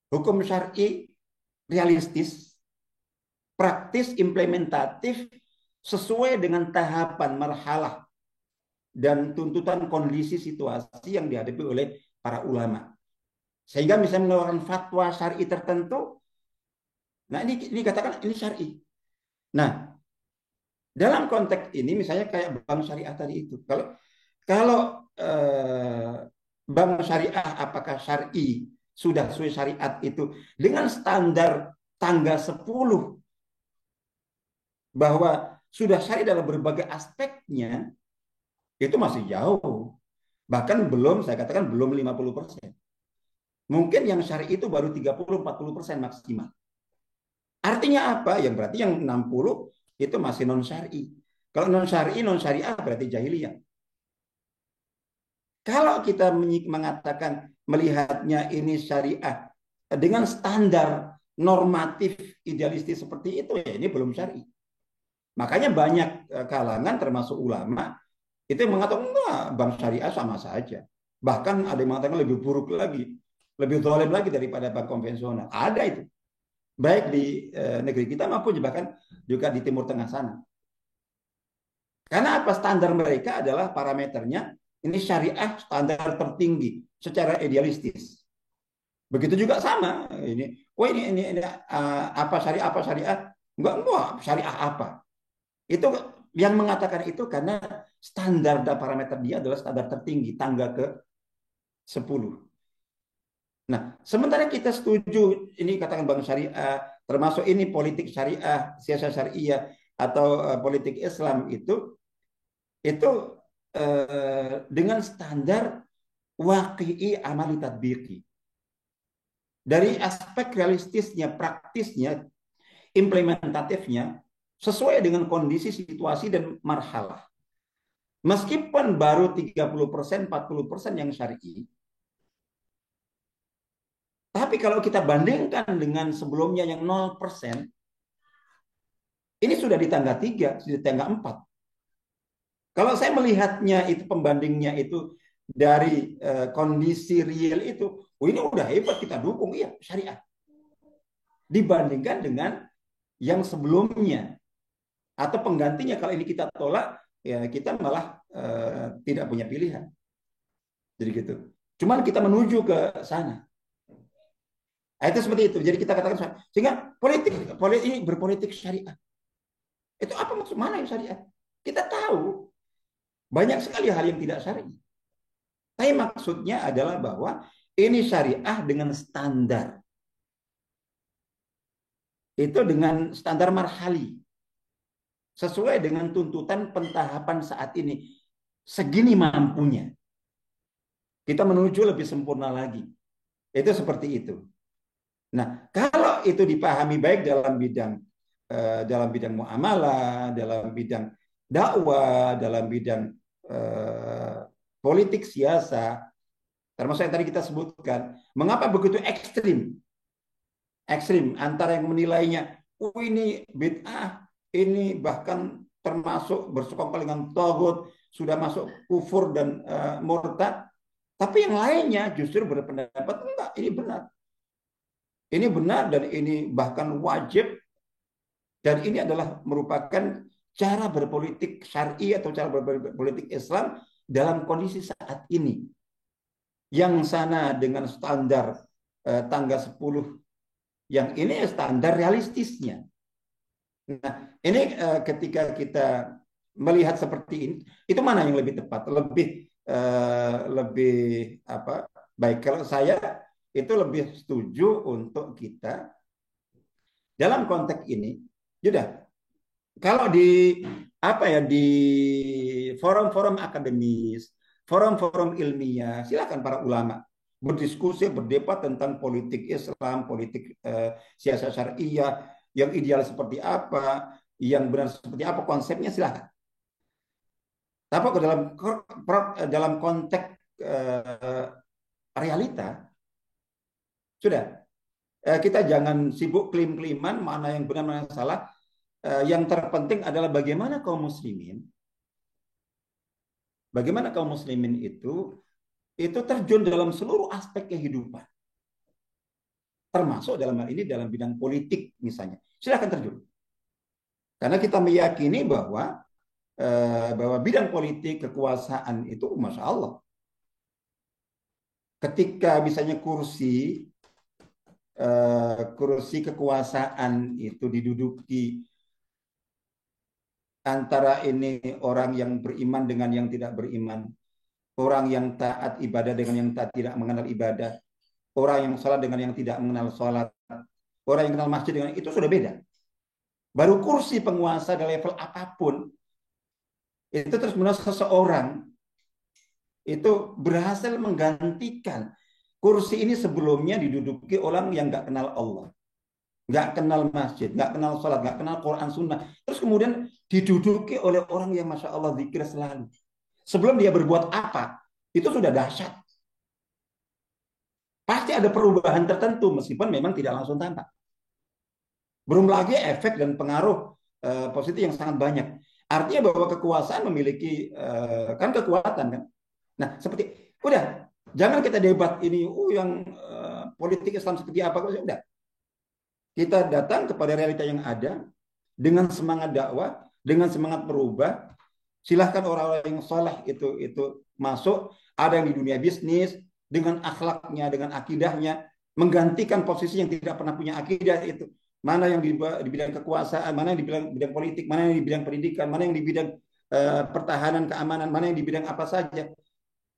Hukum syar'i realistis, praktis, implementatif, sesuai dengan tahapan, marhalah, dan tuntutan kondisi situasi yang dihadapi oleh para ulama. Sehingga misalnya mengeluarkan fatwa syar'i tertentu, nah ini katakan ini syar'i. Nah, dalam konteks ini misalnya kayak bank syariah tadi itu. Kalau bank syariah apakah syar'i sudah sesuai syariat itu dengan standar tangga 10 bahwa sudah syar'i dalam berbagai aspeknya, itu masih jauh. Bahkan belum, saya katakan belum 50%. Mungkin yang syar'i itu baru 30-40% maksimal. Artinya apa? Yang berarti yang 60 itu masih non syar'i. Kalau non syar'i, non syariah berarti jahiliyah. Kalau kita mengatakan melihatnya ini syariah dengan standar normatif idealistis seperti itu, ya ini belum syar'i. Makanya banyak kalangan termasuk ulama itu yang mengatakan enggak, bank syariah sama saja. Bahkan ada yang mengatakan lebih buruk lagi, lebih zalim lagi daripada bank konvensional. Ada itu. Baik di negeri kita maupun bahkan juga di Timur Tengah sana. Karena apa? Standar mereka adalah parameternya ini syariah standar tertinggi secara idealistis. Begitu juga sama ini. Oh ini apa syariah? Enggak syariah apa? Itu yang mengatakan itu karena standar dan parameter dia adalah standar tertinggi tangga ke 10. Nah, sementara kita setuju ini katakan bank syariah, termasuk ini politik syariah, siasat syariah atau politik Islam itu dengan standar waqi'i amali tatbiqi. Dari aspek realistisnya, praktisnya, implementatifnya sesuai dengan kondisi, situasi dan marhalah. Meskipun baru 30%, 40% yang syar'i, tapi kalau kita bandingkan dengan sebelumnya yang 0%, ini sudah di tangga 3, sudah di tangga 4. Kalau saya melihatnya itu pembandingnya itu dari kondisi real itu, oh ini udah hebat kita dukung, iya syariah. Dibandingkan dengan yang sebelumnya atau penggantinya, kalau ini kita tolak, ya kita malah tidak punya pilihan. Jadi gitu. Cuman kita menuju ke sana. Nah, itu seperti itu. Jadi kita katakan sehingga politik ini berpolitik syariah. Itu apa maksud mana yang syariah? Kita tahu banyak sekali hal yang tidak syar'i. Tapi maksudnya adalah bahwa ini syariah dengan standar. Itu dengan standar marhali. Sesuai dengan tuntutan pentahapan saat ini. Segini mampunya. Kita menuju lebih sempurna lagi. Itu seperti itu. Nah, kalau itu dipahami baik dalam bidang muamalah, dalam bidang dakwah, dalam bidang politik siasa, termasuk yang tadi kita sebutkan, mengapa begitu ekstrim antara yang menilainya, oh ini bid'ah, ini bahkan termasuk bersekongkol dengan taghut, sudah masuk kufur dan murtad, tapi yang lainnya justru berpendapat enggak, ini benar. Ini benar dan ini bahkan wajib, dan ini adalah merupakan cara berpolitik syar'i atau cara berpolitik Islam dalam kondisi saat ini. Yang sana dengan standar tangga 10, yang ini standar realistisnya. Nah, ini ketika kita melihat seperti ini, itu mana yang lebih tepat, lebih apa baik? Kalau saya itu lebih setuju untuk kita dalam konteks ini, sudah kalau di apa ya di forum-forum akademis, forum-forum ilmiah, silakan para ulama berdiskusi, berdebat tentang politik Islam, politik siasat syariah, yang ideal seperti apa, yang benar seperti apa konsepnya, silakan. Tapi dalam konteks realita, sudah kita jangan sibuk klaim-klaiman mana yang benar mana yang salah. Yang terpenting adalah bagaimana kaum muslimin itu terjun dalam seluruh aspek kehidupan, termasuk dalam hal ini dalam bidang politik misalnya. Silakan terjun. Karena kita meyakini bahwa bidang politik kekuasaan itu, masya Allah, ketika misalnya kursi kekuasaan itu diduduki antara ini orang yang beriman dengan yang tidak beriman, orang yang taat ibadah dengan yang tidak mengenal ibadah, orang yang salat dengan yang tidak mengenal salat, orang yang kenal masjid dengan itu, sudah beda. Baru kursi penguasa di level apapun, itu terus menerus seseorang itu berhasil menggantikan kursi ini sebelumnya diduduki orang yang nggak kenal Allah, nggak kenal masjid, nggak kenal sholat, nggak kenal Quran Sunnah. Terus kemudian diduduki oleh orang yang masya Allah zikir selalu. Sebelum dia berbuat apa, itu sudah dahsyat. Pasti ada perubahan tertentu meskipun memang tidak langsung tampak. Belum lagi efek dan pengaruh positif yang sangat banyak. Artinya bahwa kekuasaan memiliki kan kekuatan kan. Nah seperti udah jangan kita debat ini yang politik Islam seperti apa, udah. Kita datang kepada realita yang ada dengan semangat dakwah, dengan semangat berubah. Silahkan orang-orang yang soleh itu masuk. Ada yang di dunia bisnis dengan akhlaknya, dengan akidahnya, menggantikan posisi yang tidak pernah punya akidah itu. Mana yang di bidang kekuasaan, mana yang di bidang politik, mana yang di bidang pendidikan, mana yang di bidang pertahanan, keamanan, mana yang di bidang apa saja.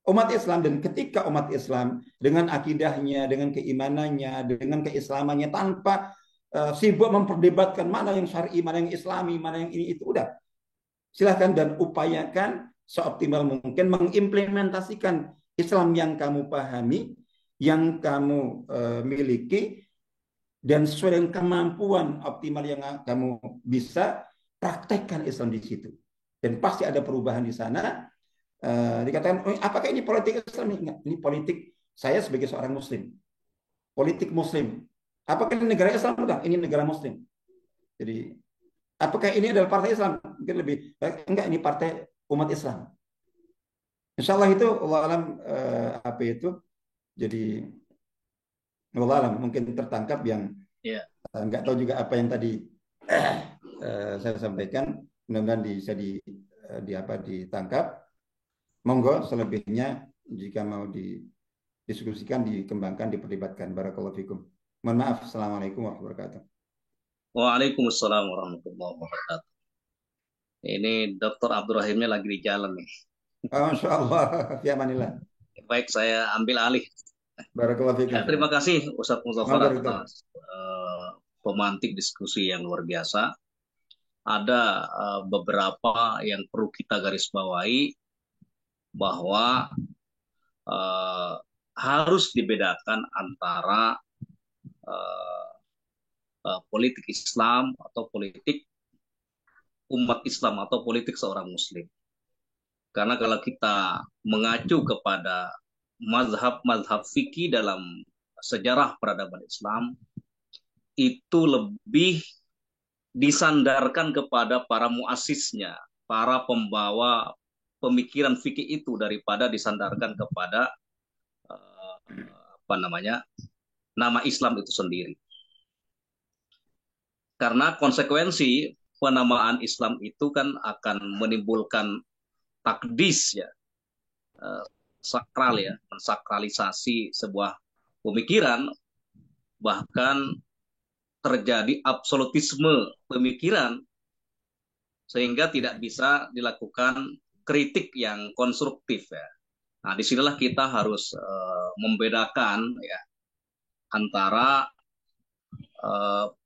Umat Islam, dan ketika umat Islam dengan akidahnya, dengan keimanannya, dengan keislamannya, tanpa sibuk memperdebatkan mana yang syar'i, mana yang islami, mana yang ini itu, udah. Silahkan dan upayakan seoptimal mungkin mengimplementasikan Islam yang kamu pahami, yang kamu miliki, dan sesuai dengan kemampuan optimal yang kamu bisa praktekkan Islam di situ. Dan pasti ada perubahan di sana. Dikatakan, apakah ini politik Islam? Enggak, ini politik saya sebagai seorang Muslim. Politik Muslim. Apakah ini negara Islam? Enggak, ini negara Muslim. Jadi, apakah ini adalah partai Islam? Mungkin lebih baik, enggak, ini partai umat Islam. Insya Allah itu, Allah alam apa itu. Jadi, Allah alam mungkin tertangkap yang enggak tahu juga apa yang tadi saya sampaikan. Mudah-mudahan bisa ditangkap. Monggo selebihnya jika mau didiskusikan, dikembangkan, diperdebatkan. Barakallahu fikum. Mohon maaf. Assalamualaikum warahmatullahi wabarakatuh. Waalaikumsalam warahmatullahi wabarakatuh. Ini Dr. Abdurrahimnya lagi di jalan nih. Masya Allah. Fi amanillah. Baik, saya ambil alih. Barakallahu fikum. Terima kasih Ustadz Muzaffar atas pemantik diskusi yang luar biasa. Ada beberapa yang perlu kita garis bawahi, bahwa harus dibedakan antara politik Islam atau politik umat Islam atau politik seorang Muslim. Karena kalau kita mengacu kepada mazhab-mazhab fikih dalam sejarah peradaban Islam, itu lebih disandarkan kepada para muasisnya, para pembawa pemikiran fikih itu, daripada disandarkan kepada nama Islam itu sendiri. Karena konsekuensi penamaan Islam itu kan akan menimbulkan takdis, ya, sakral, ya, mensakralisasi sebuah pemikiran, bahkan terjadi absolutisme pemikiran sehingga tidak bisa dilakukan kritik yang konstruktif ya. Nah, disinilah kita harus membedakan ya antara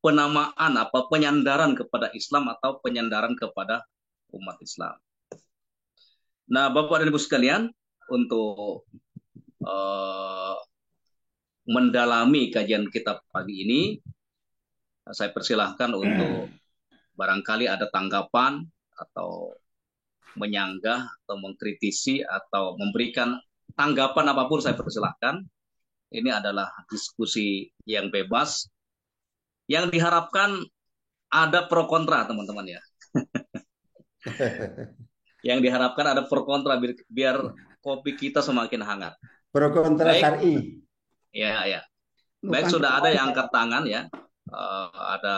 penamaan penyandaran kepada Islam atau penyandaran kepada umat Islam. Nah, Bapak dan Ibu sekalian, untuk mendalami kajian kita pagi ini, saya persilahkan untuk barangkali ada tanggapan atau menyanggah atau mengkritisi atau memberikan tanggapan apapun, saya persilahkan. Ini adalah diskusi yang bebas, yang diharapkan ada pro kontra, teman-teman ya. Yang diharapkan ada pro kontra biar kopi kita semakin hangat. Pro kontra syar'i. Ya. Baik, sudah ada yang angkat tangan ya. Ada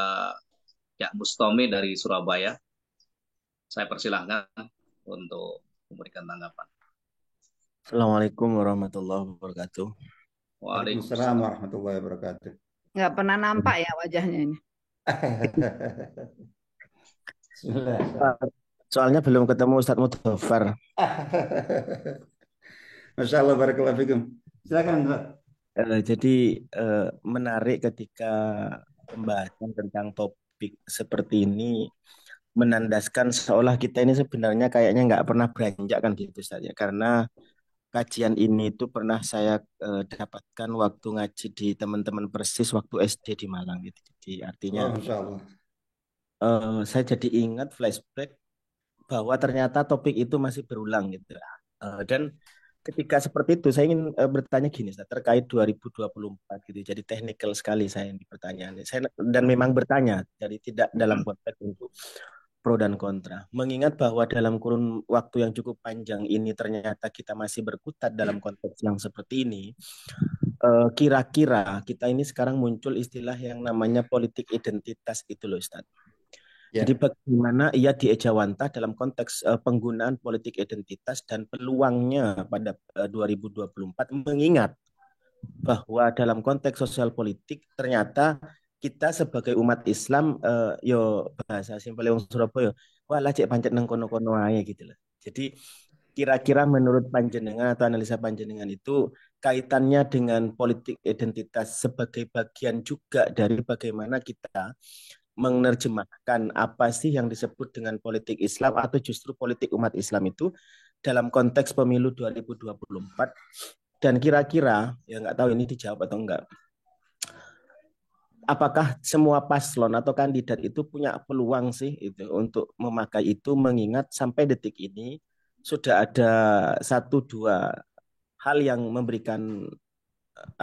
Cak Bustomi dari Surabaya. Saya persilahkan untuk memberikan tanggapan. Assalamualaikum warahmatullahi wabarakatuh. Waalaikumsalam warahmatullahi wabarakatuh. Nggak pernah nampak ya wajahnya ini. Soalnya belum ketemu Ustadz Mudhafar. Masya Allah, barakallahu fikum. Silakan, Ustaz. Jadi menarik ketika pembahasan tentang topik seperti ini menandaskan seolah kita ini sebenarnya kayaknya nggak pernah beranjak kan gitu saja, karena kajian ini itu pernah saya dapatkan waktu ngaji di teman-teman persis waktu SD di Malang gitu. Jadi artinya Masya Allah. Saya jadi ingat flashback bahwa ternyata topik itu masih berulang gitu. Dan ketika seperti itu saya ingin bertanya gini, terkait 2024 gitu. Jadi teknikal sekali saya di pertanyaannya. Dan memang bertanya, jadi tidak dalam konteks untuk pro dan kontra. Mengingat bahwa dalam kurun waktu yang cukup panjang ini ternyata kita masih berkutat dalam konteks yang seperti ini. Kira-kira kita ini sekarang muncul istilah yang namanya politik identitas itu loh, Ustaz. Ya. Jadi bagaimana ia diejawantah dalam konteks penggunaan politik identitas dan peluangnya pada 2024, mengingat bahwa dalam konteks sosial politik ternyata kita sebagai umat Islam yo bahasa simpel wong Surabaya walah cek pancet nang kono-kono ae gitu loh. Jadi kira-kira menurut panjenengan atau analisa panjenengan itu kaitannya dengan politik identitas sebagai bagian juga dari bagaimana kita menerjemahkan apa sih yang disebut dengan politik Islam atau justru politik umat Islam itu dalam konteks pemilu 2024. Dan kira-kira, ya nggak tahu ini dijawab atau enggak, apakah semua paslon atau kandidat itu punya peluang sih itu untuk memakai itu, mengingat sampai detik ini sudah ada 1-2 hal yang memberikan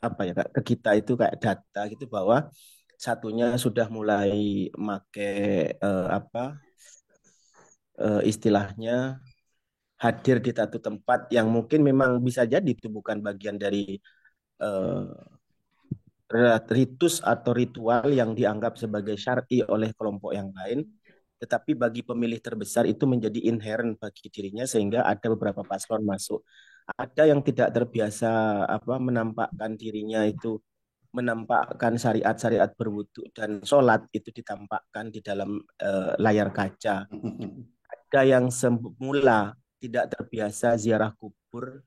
apa ya ke kita itu kayak data gitu, bahwa satunya sudah mulai make istilahnya hadir di satu tempat yang mungkin memang bisa jadi itu bukan bagian dari ritus atau ritual yang dianggap sebagai syar'i oleh kelompok yang lain, tetapi bagi pemilih terbesar itu menjadi inherent bagi dirinya, sehingga ada beberapa paslon masuk. Ada yang tidak terbiasa menampakkan dirinya itu, menampakkan syariat-syariat berwudu dan sholat itu ditampakkan di dalam layar kaca. Ada yang semula tidak terbiasa ziarah kubur,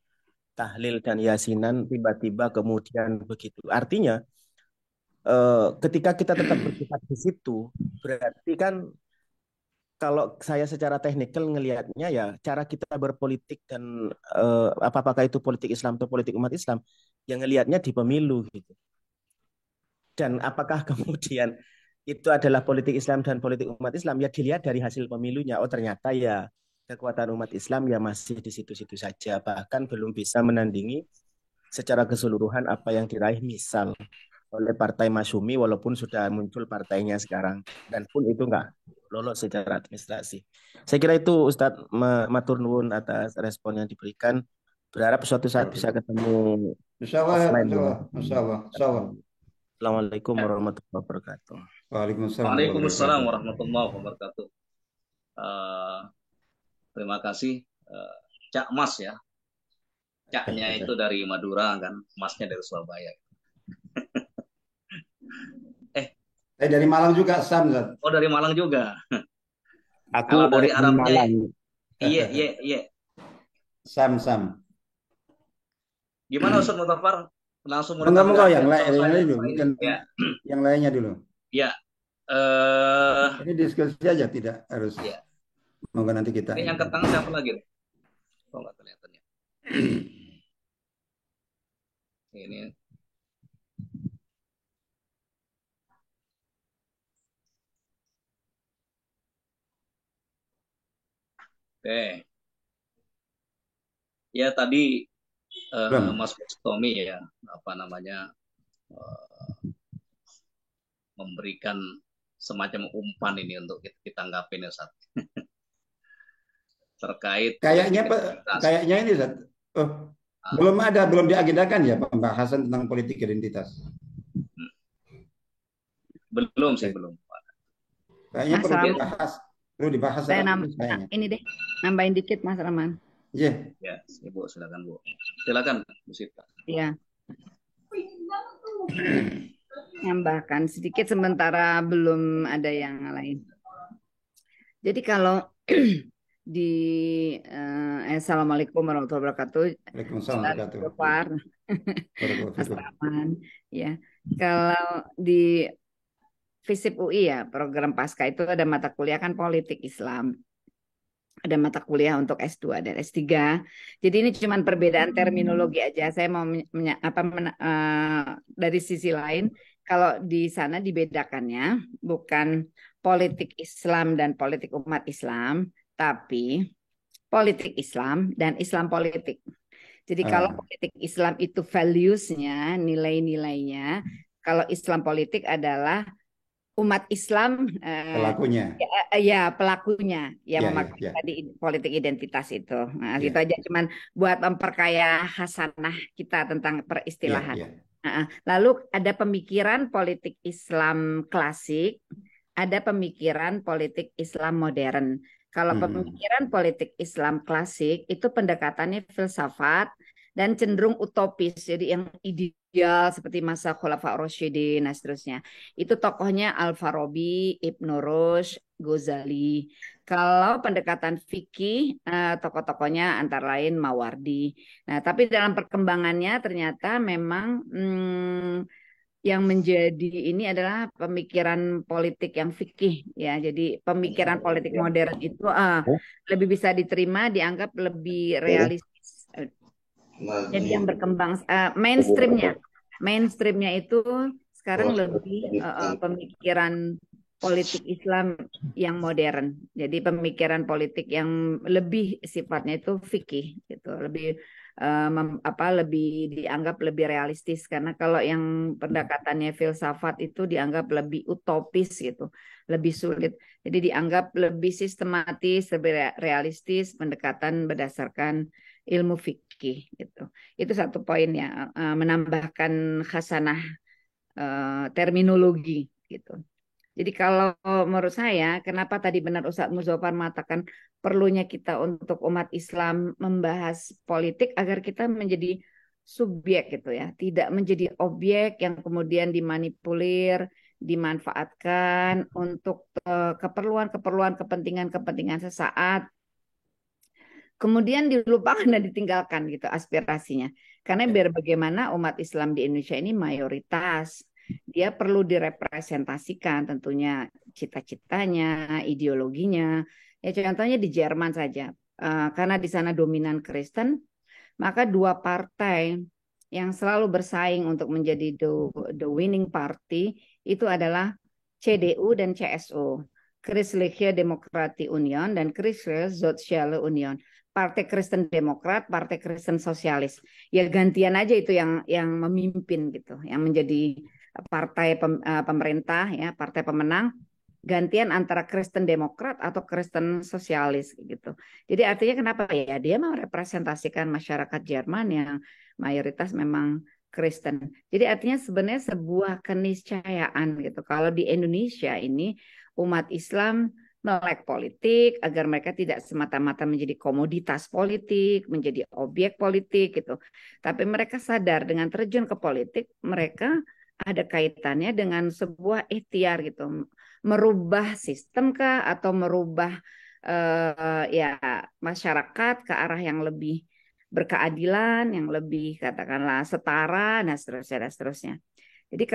tahlil dan yasinan, tiba-tiba kemudian begitu. Artinya ketika kita tetap berkutat di situ, berarti kan kalau saya secara teknikal ngelihatnya ya cara kita berpolitik dan apakah itu politik Islam atau politik umat Islam, yang ngelihatnya di pemilu gitu. Dan apakah kemudian itu adalah politik Islam dan politik umat Islam, ya dilihat dari hasil pemilunya. Oh ternyata ya kekuatan umat Islam ya masih di situ-situ saja, bahkan belum bisa menandingi secara keseluruhan apa yang diraih misal oleh Partai Masyumi, walaupun sudah muncul partainya sekarang, dan pun itu enggak lolos secara administrasi. Saya kira itu Ustadz, matur nuwun atas respon yang diberikan. Berharap suatu saat bisa ketemu offline. Insya Allah. Assalamualaikum warahmatullahi wabarakatuh. Waalaikumsalam warahmatullahi wabarakatuh. Terima kasih Cak Mas ya. Caknya itu dari Madura kan, Masnya dari Surabaya. Dari Malang juga, Sam. Oh dari Malang juga. Aku Kalau dari orang Arabnya, Malang. iya. Sam. Gimana Ustaz Mutafar? Langsung mau Enggak, ditanggapi yang atau lain, yang saya lain dulu. apa ini? Mungkin Ya, yang lainnya dulu. ya. eh Ini diskusi aja, tidak harus. ya. Monggo nanti kita. Ini angkat tangan siapa lagi? Oh, nggak kelihatan ya. Ini. Oke. Ya tadi Belum. Mas Tommy ya, apa namanya, memberikan semacam umpan ini untuk kita tanggapin ya, Ustaz. Terkait Kayaknya politik identitas. kayaknya ini Ustaz. Belum diagendakan ya pembahasan tentang politik identitas. Belum sih, belum. Kayaknya Mas perlu Rahman, dibahas. Perlu dibahas saya kayaknya. ini deh, nambahin dikit Mas Rahman. Iya. Ya, Ibu silakan Bu. Silakan Bu Sita. Iya. Nambahkan sedikit sementara belum ada yang lain. Jadi kalau di Assalamualaikum warahmatullahi wabarakatuh. Waalaikumsalam warahmatullahi wabarakatuh. Mas Rahman, ya. Kalau di FISIP UI ya, program Pasca itu ada mata kuliah kan politik Islam. Ada mata kuliah untuk S2 dan S3. Jadi ini cuma perbedaan terminologi aja. Saya mau dari sisi lain, kalau di sana dibedakannya bukan politik Islam dan politik umat Islam, tapi politik Islam dan Islam politik. Jadi kalau politik Islam itu values-nya, nilai-nilainya, kalau Islam politik adalah umat Islam pelakunya, pelakunya yang memakai tadi politik identitas itu. Nah, gitu aja, cuman buat memperkaya khasanah kita tentang peristilahan. Lalu ada pemikiran politik Islam klasik, ada pemikiran politik Islam modern. Kalau pemikiran politik Islam klasik itu pendekatannya filsafat dan cenderung utopis, jadi yang ideal seperti masa Khulafaur Rasyidin dan seterusnya. Itu tokohnya Al-Farabi, Ibnu Rushd, Ghazali. Kalau pendekatan fikih, tokoh-tokohnya antara lain Mawardi. Nah, tapi dalam perkembangannya ternyata memang yang menjadi ini adalah pemikiran politik yang fikih ya. Jadi pemikiran politik modern itu lebih bisa diterima, dianggap lebih realistis. Jadi yang berkembang mainstreamnya itu sekarang lebih pemikiran politik Islam yang modern. Jadi pemikiran politik yang lebih sifatnya itu fikih gitu, lebih lebih dianggap lebih realistis, karena kalau yang pendekatannya filsafat itu dianggap lebih utopis gitu, lebih sulit. Jadi dianggap lebih sistematis, lebih realistis, pendekatan berdasarkan ilmu fikih gitu. Itu satu poin ya, menambahkan khasanah terminologi gitu. Jadi kalau menurut saya, kenapa tadi benar Ustadz Muzaffar mengatakan perlunya kita untuk umat Islam membahas politik agar kita menjadi subjek gitu ya, tidak menjadi objek yang kemudian dimanipulir, dimanfaatkan untuk keperluan-keperluan, kepentingan-kepentingan sesaat, kemudian dilupakan dan ditinggalkan gitu aspirasinya. Karena biar bagaimana umat Islam di Indonesia ini mayoritas, dia perlu direpresentasikan tentunya cita-citanya, ideologinya. Ya contohnya di Jerman saja, karena di sana dominan Kristen, maka dua partai yang selalu bersaing untuk menjadi the winning party itu adalah CDU dan CSU, Christliche Demokratie Union dan Christliche Soziale Union. Partai Kristen Demokrat, Partai Kristen Sosialis. Ya gantian aja itu yang memimpin gitu, yang menjadi partai pemerintah ya, partai pemenang, gantian antara Kristen Demokrat atau Kristen Sosialis gitu. Jadi artinya kenapa ya, dia mau representasikan masyarakat Jerman yang mayoritas memang Kristen. Jadi artinya sebenarnya sebuah keniscayaan gitu. Kalau di Indonesia ini umat Islam melek politik agar mereka tidak semata-mata menjadi komoditas politik, menjadi objek politik gitu. Tapi mereka sadar dengan terjun ke politik, mereka ada kaitannya dengan sebuah ikhtiar gitu, merubah sistem kah atau merubah ya masyarakat ke arah yang lebih berkeadilan, yang lebih katakanlah setara, dan seterusnya dan seterusnya. Jadi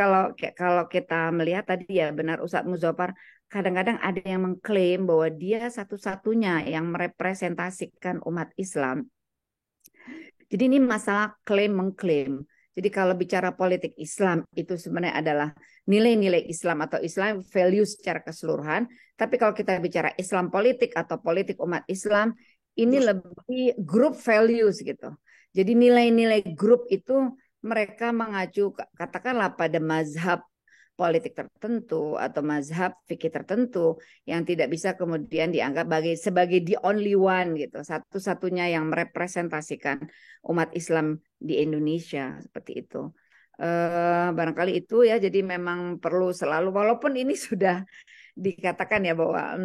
kalau kita melihat tadi ya benar Ustadz Muzafar, kadang-kadang ada yang mengklaim bahwa dia satu-satunya yang merepresentasikan umat Islam. Jadi ini masalah klaim mengklaim. Jadi kalau bicara politik Islam itu sebenarnya adalah nilai-nilai Islam atau Islam values secara keseluruhan. Tapi kalau kita bicara Islam politik atau politik umat Islam, ini lebih group values gitu. Jadi nilai-nilai grup itu mereka mengacu katakanlah pada mazhab politik tertentu atau mazhab fikih tertentu yang tidak bisa kemudian dianggap sebagai the only one gitu, satu-satunya yang merepresentasikan umat Islam di Indonesia seperti itu. Barangkali itu ya, jadi memang perlu selalu, walaupun ini sudah dikatakan ya bahwa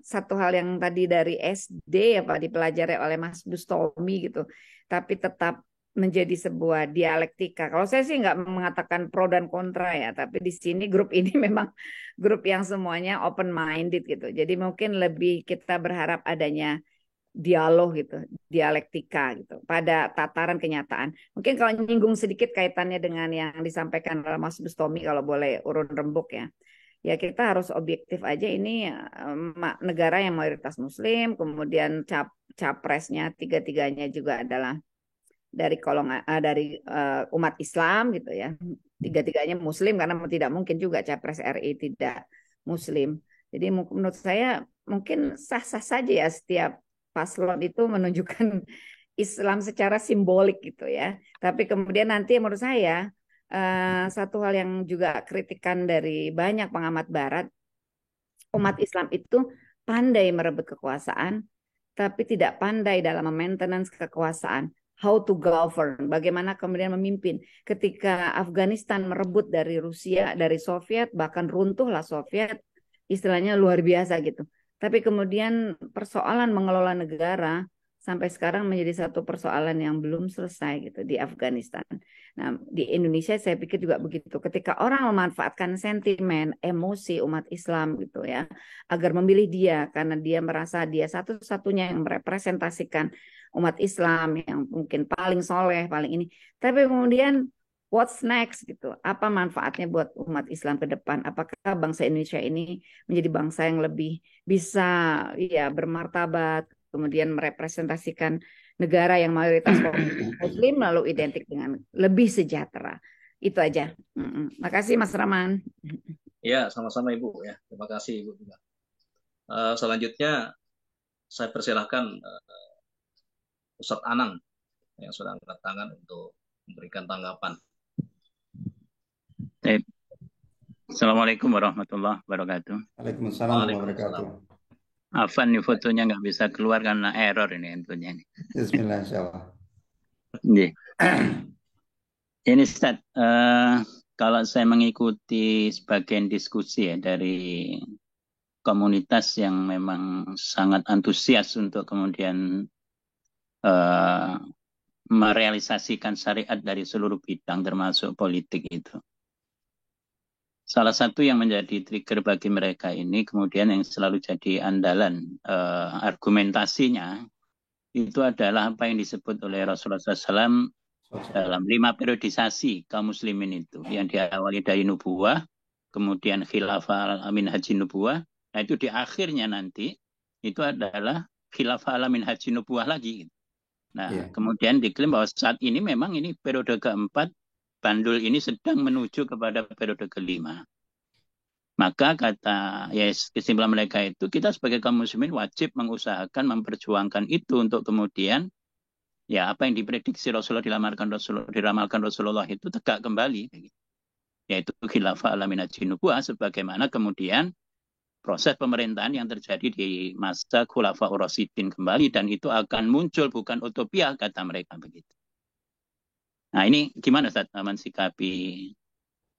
satu hal yang tadi dari SD apa dipelajari oleh Mas Bustomi gitu, tapi tetap menjadi sebuah dialektika. Kalau saya sih nggak mengatakan pro dan kontra ya, tapi di sini grup ini memang grup yang semuanya open minded gitu. Jadi mungkin lebih kita berharap adanya dialog gitu, dialektika gitu pada tataran kenyataan. Mungkin kalau nyinggung sedikit kaitannya dengan yang disampaikan oleh Mas Bustomi, kalau boleh urun rembuk ya. Ya kita harus objektif aja, ini negara yang mayoritas Muslim, kemudian capresnya tiga-tiganya juga adalah dari umat Islam gitu ya, tiga-tiganya Muslim karena tidak mungkin juga capres RI tidak Muslim. Jadi menurut saya mungkin sah-sah saja ya setiap paslon itu menunjukkan Islam secara simbolik gitu ya. Tapi kemudian nanti menurut saya satu hal yang juga kritikan dari banyak pengamat Barat, umat Islam itu pandai merebut kekuasaan, tapi tidak pandai dalam maintenance kekuasaan. How to govern, bagaimana kemudian memimpin. Ketika Afghanistan merebut dari Rusia, dari Soviet, bahkan runtuhlah Soviet, istilahnya luar biasa gitu. Tapi kemudian persoalan mengelola negara sampai sekarang menjadi satu persoalan yang belum selesai gitu di Afghanistan. Nah, di Indonesia saya pikir juga begitu. Ketika orang memanfaatkan sentimen, emosi umat Islam gitu ya, agar memilih dia karena dia merasa dia satu-satunya yang merepresentasikan umat Islam yang mungkin paling soleh, paling ini. Tapi kemudian what's next gitu? Apa manfaatnya buat umat Islam ke depan? Apakah bangsa Indonesia ini menjadi bangsa yang lebih bisa ya bermartabat, kemudian merepresentasikan negara yang mayoritas Muslim lalu identik dengan lebih sejahtera? Itu aja. Makasih Mas Rahman. Ya, sama-sama Ibu ya. Terima kasih Ibu juga. Selanjutnya saya persilahkan Ustadz Anang yang sudah angkat tangan untuk memberikan tanggapan. Assalamualaikum warahmatullahi wabarakatuh. Waalaikumsalam warahmatullahi wabarakatuh. Afan nih fotonya nggak bisa keluar karena error ini handphonenya. Bismillah insyaallah. Ini Ustaz, kalau saya mengikuti sebagian diskusi ya dari komunitas yang memang sangat antusias untuk kemudian merealisasikan syariat dari seluruh bidang termasuk politik itu. Salah satu yang menjadi trigger bagi mereka ini kemudian yang selalu jadi andalan argumentasinya itu adalah apa yang disebut oleh Rasulullah SAW dalam 5 periodisasi kaum muslimin itu yang diawali dari nubuwah, kemudian khilafah al-amin haji nubuwah. Nah itu di akhirnya nanti itu adalah khilafah al-amin haji nubuwah lagi. Nah kemudian diklaim bahwa saat ini memang ini periode keempat, bandul ini sedang menuju kepada periode kelima. Maka kata ya kesimpulan mereka itu kita sebagai kaum muslimin wajib mengusahakan memperjuangkan itu untuk kemudian ya apa yang diprediksi Rasulullah diramalkan Rasulullah itu tegak kembali, yaitu khilafah al-amin haji nubuwah sebagaimana kemudian proses pemerintahan yang terjadi di masa khulafah ur-rasyidin kembali, dan itu akan muncul bukan utopia kata mereka begitu. Nah ini gimana Ustaz mensikapi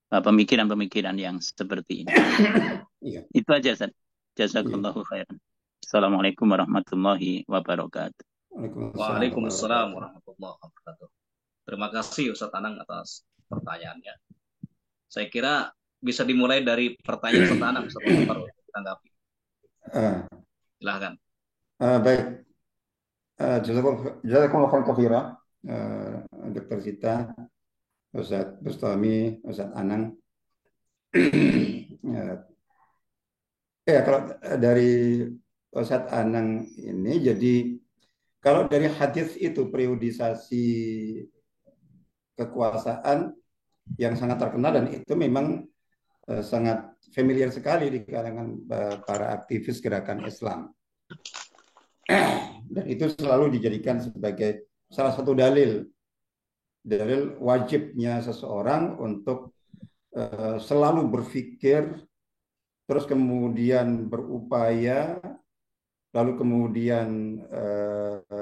pemikiran-pemikiran yang seperti ini? Itu aja Ustaz. Jazakallahu khairan. Assalamualaikum warahmatullahi wabarakatuh. Waalaikumsalam warahmatullahi wabarakatuh. Terima kasih Ustaz Anang atas pertanyaannya. Saya kira bisa dimulai dari pertanyaan Ustaz Anang, Ustaz Anang baru tanggapi. Silahkan. Baik, jazakumullah khairan katsira, Dr. Sita, Ustaz Bustami, Ustaz Anang. Kalau dari Ustaz Anang ini, jadi kalau dari hadis itu periodisasi kekuasaan yang sangat terkenal dan itu memang sangat familiar sekali di kalangan para aktivis gerakan Islam. Dan itu selalu dijadikan sebagai salah satu dalil wajibnya seseorang untuk selalu berpikir, terus kemudian berupaya, lalu kemudian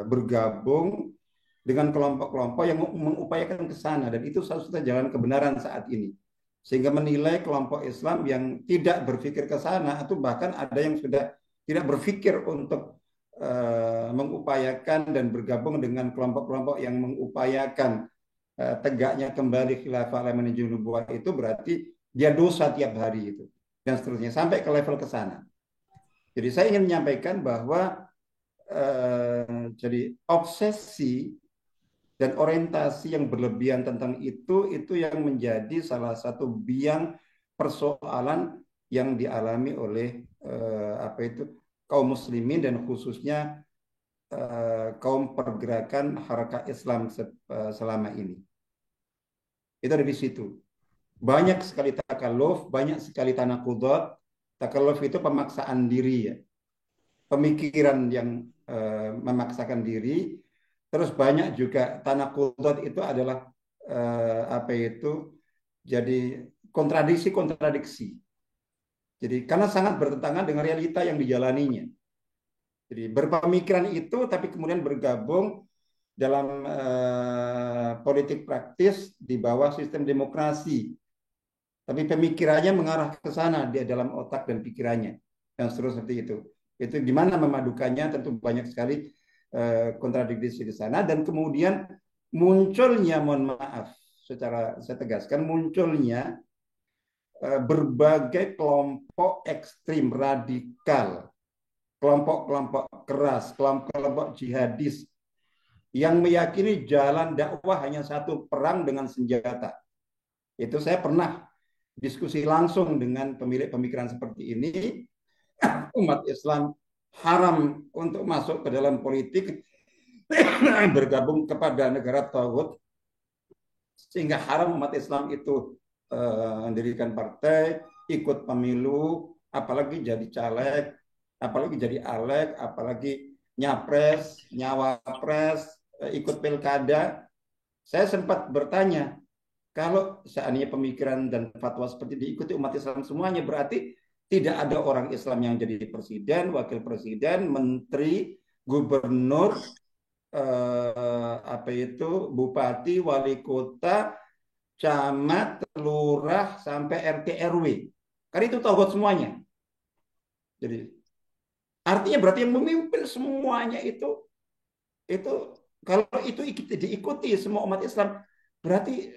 bergabung dengan kelompok-kelompok yang mengupayakan ke sana, dan itu satu-satunya jalan kebenaran saat ini. Sehingga menilai kelompok Islam yang tidak berpikir ke sana, atau bahkan ada yang sudah tidak berpikir untuk mengupayakan dan bergabung dengan kelompok-kelompok yang mengupayakan tegaknya kembali khilafah menuju nubuwah, itu berarti dia dosa tiap hari itu, dan seterusnya sampai ke level ke sana. Jadi saya ingin menyampaikan bahwa jadi obsesi dan orientasi yang berlebihan tentang itu yang menjadi salah satu biang persoalan yang dialami oleh kaum muslimin, dan khususnya kaum pergerakan Harakah Islam selama ini. Itu dari situ. Banyak sekali takalluf, banyak sekali tanaqudhat. Takalluf itu pemaksaan diri, ya. Pemikiran yang memaksakan diri. Terus banyak juga tanaqudhat itu adalah jadi kontradiksi. Jadi karena sangat bertentangan dengan realita yang dijalaninya. Jadi berpemikiran itu tapi kemudian bergabung dalam politik praktis di bawah sistem demokrasi. Tapi pemikirannya mengarah ke sana, dia dalam otak dan pikirannya, dan seterusnya seperti itu. Itu gimana memadukannya, tentu banyak sekali kontradiksi di sana. Dan kemudian munculnya, mohon maaf, secara saya tegaskan, munculnya berbagai kelompok ekstrim radikal, kelompok-kelompok keras, kelompok-kelompok jihadis yang meyakini jalan dakwah hanya satu, perang dengan senjata. Itu saya pernah diskusi langsung dengan pemilik pemikiran seperti ini. Umat Islam haram untuk masuk ke dalam politik, bergabung kepada negara taghut, sehingga haram umat Islam itu mendirikan partai, ikut pemilu, apalagi jadi caleg, apalagi jadi alek, apalagi nyapres, nyawapres, ikut pilkada. Saya sempat bertanya, kalau seandainya pemikiran dan fatwa seperti diikuti umat Islam semuanya, berarti tidak ada orang Islam yang jadi presiden, wakil presiden, menteri, gubernur, bupati, wali kota, camat, lurah, sampai RT RW. Karena itu taghut semuanya. Jadi artinya berarti yang memimpin semuanya itu kalau itu diikuti semua umat Islam, berarti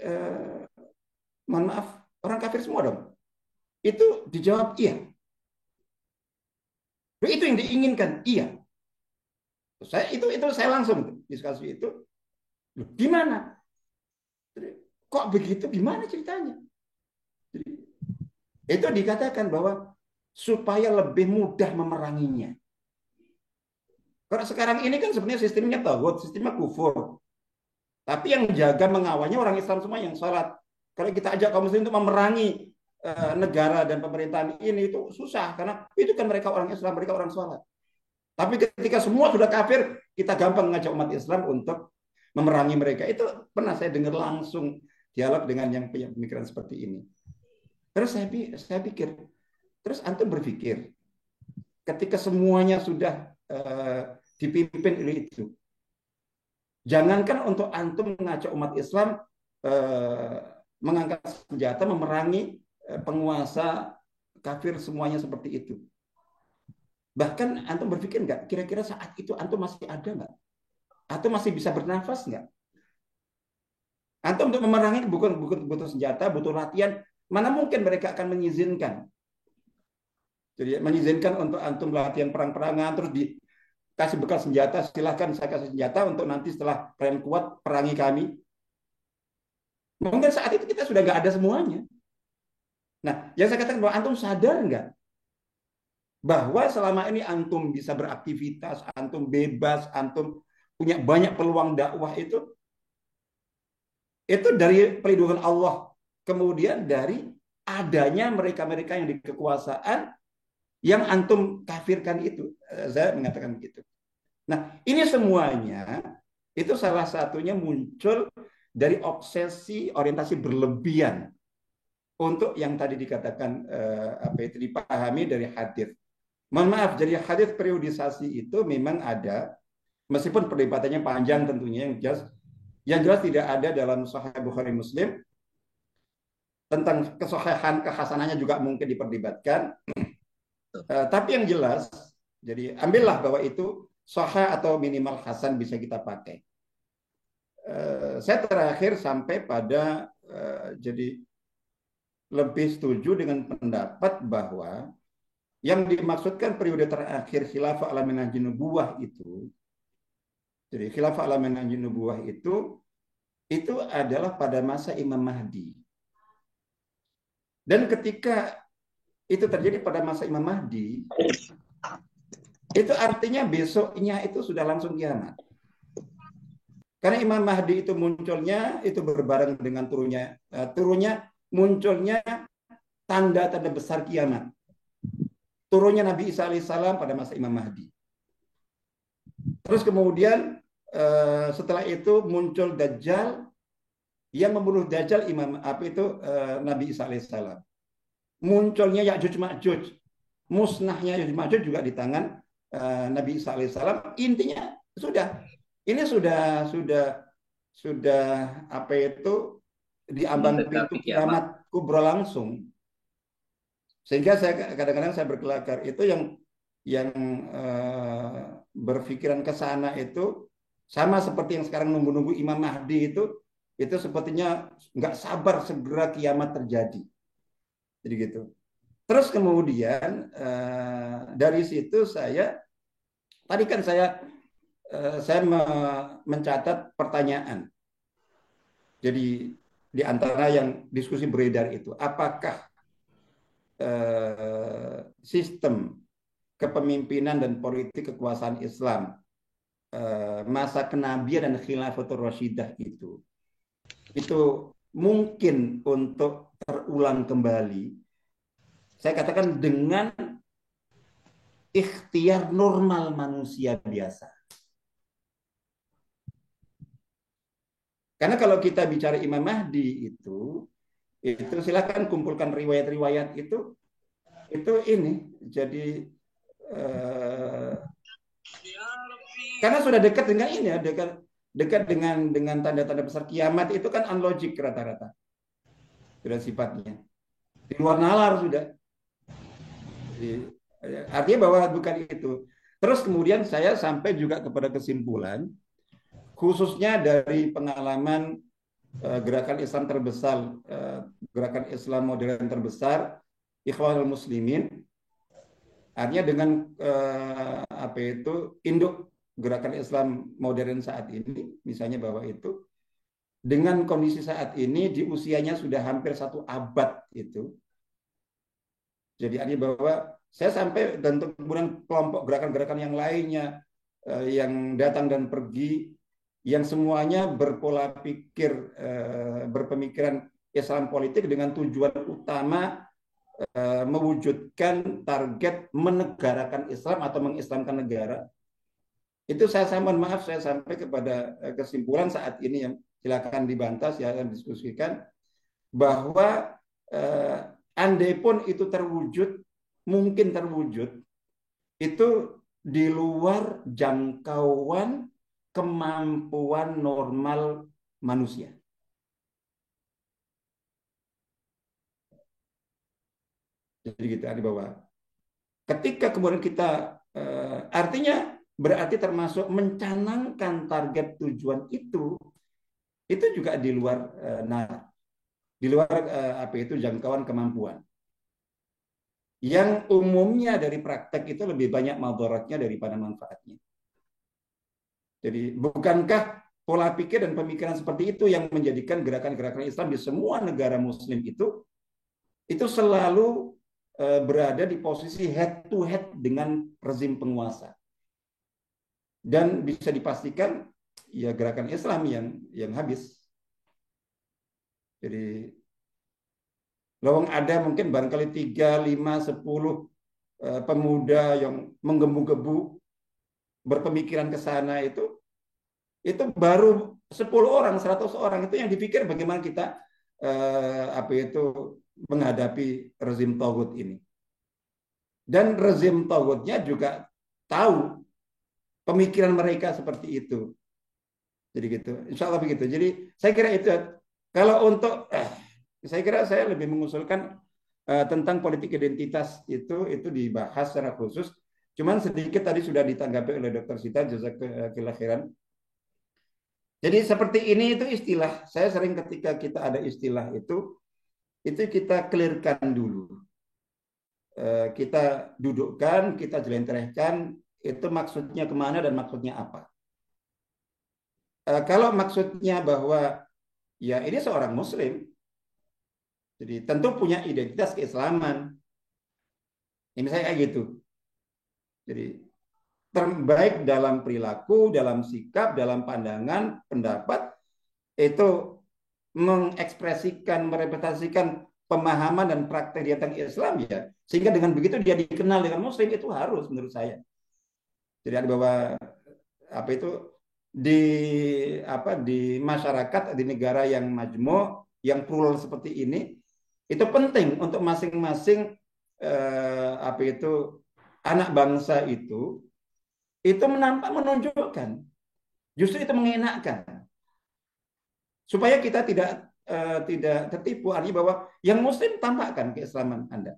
mohon maaf, orang kafir semua dong. Itu dijawab iya. Itu yang diinginkan, iya. Itu saya langsung diskusi itu. Gimana? Kok begitu? Gimana ceritanya? Jadi, itu dikatakan bahwa supaya lebih mudah memeranginya. Karena sekarang ini kan sebenarnya sistemnya taghut, sistemnya kufur. Tapi yang jaga mengawalnya orang Islam semua yang sholat. Kalau kita ajak kaum muslim untuk memerangi negara dan pemerintahan ini, itu susah. Karena itu kan mereka orang Islam, mereka orang sholat. Tapi ketika semua sudah kafir, kita gampang mengajak umat Islam untuk memerangi mereka. Itu pernah saya dengar langsung dialog dengan yang punya pemikiran seperti ini. Terus saya pikir, terus antum berpikir, ketika semuanya sudah dipimpin oleh itu, jangankan untuk antum mengajak umat Islam mengangkat senjata memerangi penguasa kafir semuanya seperti itu. Bahkan antum berpikir nggak, kira-kira saat itu antum masih ada nggak? Atau masih bisa bernafas nggak? Antum untuk memerangi bukan butuh senjata, butuh latihan. Mana mungkin mereka akan mengizinkan Jadi mengizinkan untuk antum latihan perang-perangan, terus dikasih bekal senjata, silahkan saya kasih senjata untuk nanti setelah kalian kuat perangi kami. Mungkin saat itu kita sudah nggak ada semuanya. Nah, yang saya katakan bahwa antum sadar nggak bahwa selama ini antum bisa beraktivitas, antum bebas, antum punya banyak peluang dakwah itu dari perlindungan Allah. Kemudian dari adanya mereka-mereka yang di kekuasaan yang antum kafirkan itu. Saya mengatakan begitu. Nah, ini semuanya itu salah satunya muncul dari obsesi orientasi berlebihan untuk yang tadi dikatakan apa itu dipahami dari hadis. Mohon maaf, jadi hadis periodisasi itu memang ada, meskipun perdebatannya panjang tentunya, yang jelas tidak ada dalam Sahih Bukhari Muslim. Tentang kesohihan kehasanannya juga mungkin diperdebatkan. Tapi yang jelas, jadi ambillah bahwa itu sahih atau minimal hasan bisa kita pakai. Saya terakhir sampai pada jadi lebih setuju dengan pendapat bahwa yang dimaksudkan periode terakhir khilafah ala manhajin nubuwah itu, jadi khilafah ala manhajin nubuwah itu adalah pada masa Imam Mahdi. Dan ketika itu terjadi pada masa Imam Mahdi, itu artinya besoknya itu sudah langsung kiamat. Karena Imam Mahdi itu munculnya itu berbareng dengan turunnya munculnya tanda-tanda besar kiamat. Turunnya Nabi Isa alaihissalam pada masa Imam Mahdi. Terus kemudian setelah itu muncul Dajjal yang membunuh Dajjal Nabi Isa alaihissalam. Munculnya Ya'juj Ma'juj, musnahnya Ya'juj Ma'juj juga di tangan Nabi Isa alaihissalam. Intinya ini sudah apa itu diambang pintu kiamat kubra langsung. Sehingga saya kadang-kadang saya berkelakar itu yang berpikiran ke sana itu sama seperti yang sekarang nunggu-nunggu Imam Mahdi itu sepertinya nggak sabar segera kiamat terjadi. Jadi gitu. Terus kemudian dari situ tadi kan saya mencatat pertanyaan. Jadi di antara yang diskusi beredar itu, apakah sistem kepemimpinan dan politik kekuasaan Islam masa kenabian dan khilafatul rasyidah itu mungkin untuk terulang kembali. Saya katakan dengan ikhtiar normal manusia biasa. Karena kalau kita bicara Imam Mahdi itu silakan kumpulkan riwayat-riwayat itu ini jadi karena sudah dekat dengan ini ya, dekat dengan tanda-tanda besar kiamat itu kan unlogic rata-rata sudah sifatnya di luar nalar sudah. Jadi, artinya bahwa bukan itu. Terus kemudian saya sampai juga kepada kesimpulan khususnya dari pengalaman gerakan Islam terbesar, gerakan Islam modern terbesar, Ikhwanul Muslimin, artinya dengan induk gerakan Islam modern saat ini, misalnya bahwa itu dengan kondisi saat ini di usianya sudah hampir 1 abad itu. Jadi artinya bahwa saya sampai dan kemudian kelompok gerakan-gerakan yang lainnya yang datang dan pergi, yang semuanya berpemikiran Islam politik dengan tujuan utama mewujudkan target menegarakan Islam atau mengislamkan negara. Itu saya mohon maaf saya sampai kepada kesimpulan saat ini yang silakan dibantah, silakan diskusikan bahwa andai pun itu mungkin terwujud, itu di luar jangkauan kemampuan normal manusia. Jadi gitu, bahwa ketika kemudian kita artinya berarti termasuk mencanangkan target tujuan itu juga di luar jangkauan kemampuan. yang umumnya dari praktek itu lebih banyak mudaratnya daripada manfaatnya. Jadi bukankah pola pikir dan pemikiran seperti itu yang menjadikan gerakan-gerakan Islam di semua negara Muslim itu selalu berada di posisi head to head dengan rezim penguasa. Dan bisa dipastikan ya gerakan Islam yang habis. Jadi lawang ada mungkin barangkali 3, 5, 10 pemuda yang menggebu-gebu berpemikiran ke sana itu baru 10 orang, 100 orang itu yang dipikir bagaimana kita menghadapi rezim taghut ini. Dan rezim taghutnya juga tahu pemikiran mereka seperti itu. Jadi gitu, insya Allah begitu. Jadi saya kira itu. Kalau untuk saya kira saya lebih mengusulkan tentang politik identitas itu dibahas secara khusus. Cuman sedikit tadi sudah ditanggapi oleh Dr. Sita, jazakallahu khairan. Jadi seperti ini itu istilah. Saya sering ketika kita ada istilah itu kita clearkan dulu. Kita dudukkan, kita jelentrehkan itu maksudnya kemana dan maksudnya apa. Kalau maksudnya bahwa ya ini seorang Muslim, jadi tentu punya identitas keislaman. Ini saya kayak gitu. Jadi terbaik dalam perilaku, dalam sikap, dalam pandangan, pendapat, itu mengekspresikan, merepresentasikan pemahaman dan praktek dia tentang Islam ya. Sehingga dengan begitu dia dikenal dengan Muslim, itu harus menurut saya. Jadi ada bahwa di masyarakat, di negara yang majmu', yang plural seperti ini, itu penting untuk masing-masing anak bangsa itu menunjukkan, justru itu mengenakkan, supaya kita tidak tertipu, artinya bahwa yang Muslim tampakkan keislaman Anda,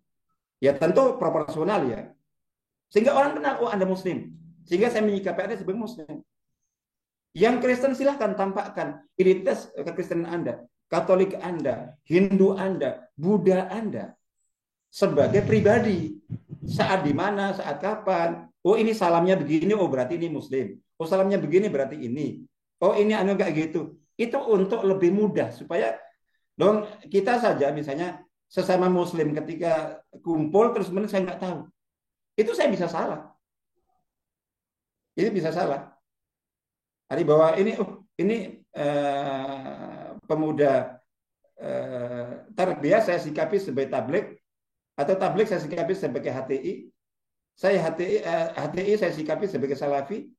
ya tentu proporsional ya, sehingga orang kenal, oh Anda Muslim, sehingga saya menyikapi Anda sebagai Muslim. Yang Kristen silahkan tampakkan identitas kekristenan Anda, Katolik Anda, Hindu Anda, Buddha Anda sebagai pribadi. Saat di mana, saat kapan. Oh ini salamnya begini, oh berarti ini Muslim. Oh salamnya begini berarti ini. Oh ini kayak gitu. Itu untuk lebih mudah supaya dong kita saja misalnya sesama Muslim ketika kumpul terus kemudian saya nggak tahu. Itu saya bisa salah. Ini bisa salah. Hari bahwa ini pemuda tarbiyah saya sikapi sebagai tabligh, atau tabligh saya sikapi sebagai HTI, HTI saya sikapi sebagai salafi.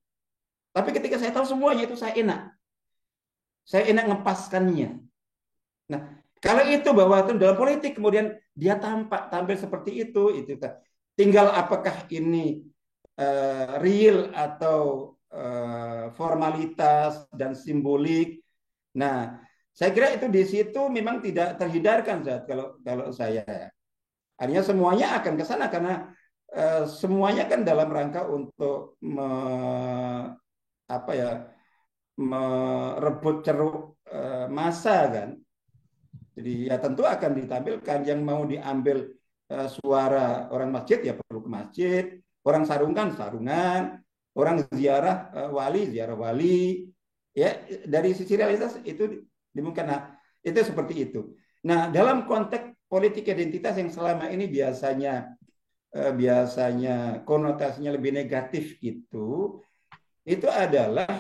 Tapi ketika saya tahu semuanya itu saya enak ngepaskannya. Nah kalau itu bahwa itu dalam politik kemudian dia tampil seperti itu tinggal apakah ini real atau formalitas dan simbolik. Nah, saya kira itu di situ memang tidak terhindarkan kalau saya. Artinya semuanya akan ke sana karena semuanya kan dalam rangka untuk merebut ceruk massa kan. Jadi ya tentu akan ditampilkan yang mau diambil suara orang masjid ya perlu ke masjid, orang sarungan, orang ziarah wali, ya dari sisi realitas itu dimungkinkan. Nah, itu seperti itu. Nah, dalam konteks politik identitas yang selama ini biasanya konotasinya lebih negatif itu adalah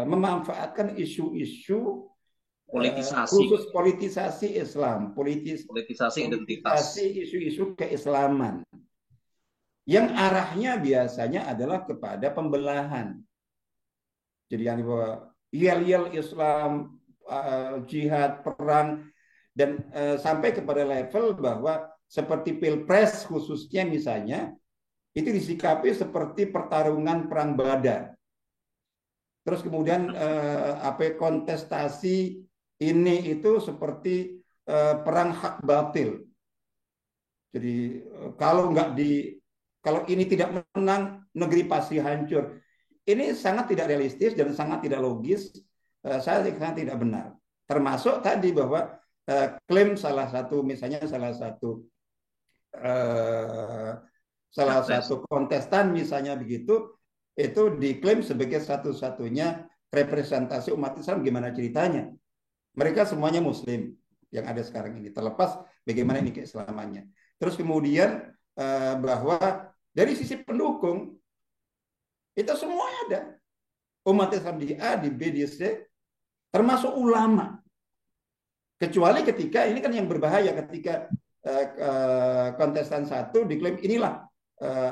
memanfaatkan isu-isu khusus politisasi Islam, politisasi identitas, isu-isu keislaman. Yang arahnya biasanya adalah kepada pembelahan. Jadi yang bahwa yel-yel Islam, jihad, perang, dan sampai kepada level bahwa seperti pilpres khususnya misalnya, itu disikapi seperti pertarungan perang Badar. Terus kemudian kontestasi ini itu seperti perang hak batil. Jadi kalau ini tidak menang, negeri pasti hancur. Ini sangat tidak realistis dan sangat tidak logis. Saya sangat tidak benar. Termasuk tadi bahwa klaim salah satu salah satu kontestan misalnya begitu, itu diklaim sebagai satu-satunya representasi umat Islam. Gimana ceritanya? Mereka semuanya Muslim yang ada sekarang ini, terlepas bagaimana ini keislamannya. Terus kemudian bahwa dari sisi pendukung itu semuanya ada. Umat Islam di A, di B, di C, termasuk ulama. Kecuali ketika ini kan yang berbahaya ketika kontestan satu diklaim inilah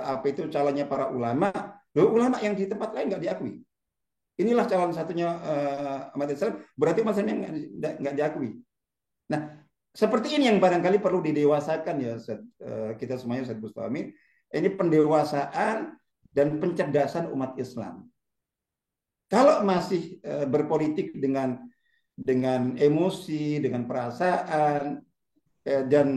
apa itu calonnya para ulama. Loh, ulama yang di tempat lain nggak diakui. Inilah calon satunya umat Islam, berarti umat Islam yang nggak diakui. Nah, seperti ini yang barangkali perlu didewasakan ya kita semuanya, Ustaz Bustami. Ini pendewasaan dan pencerdasan umat Islam. Kalau masih berpolitik dengan emosi, dengan perasaan, dan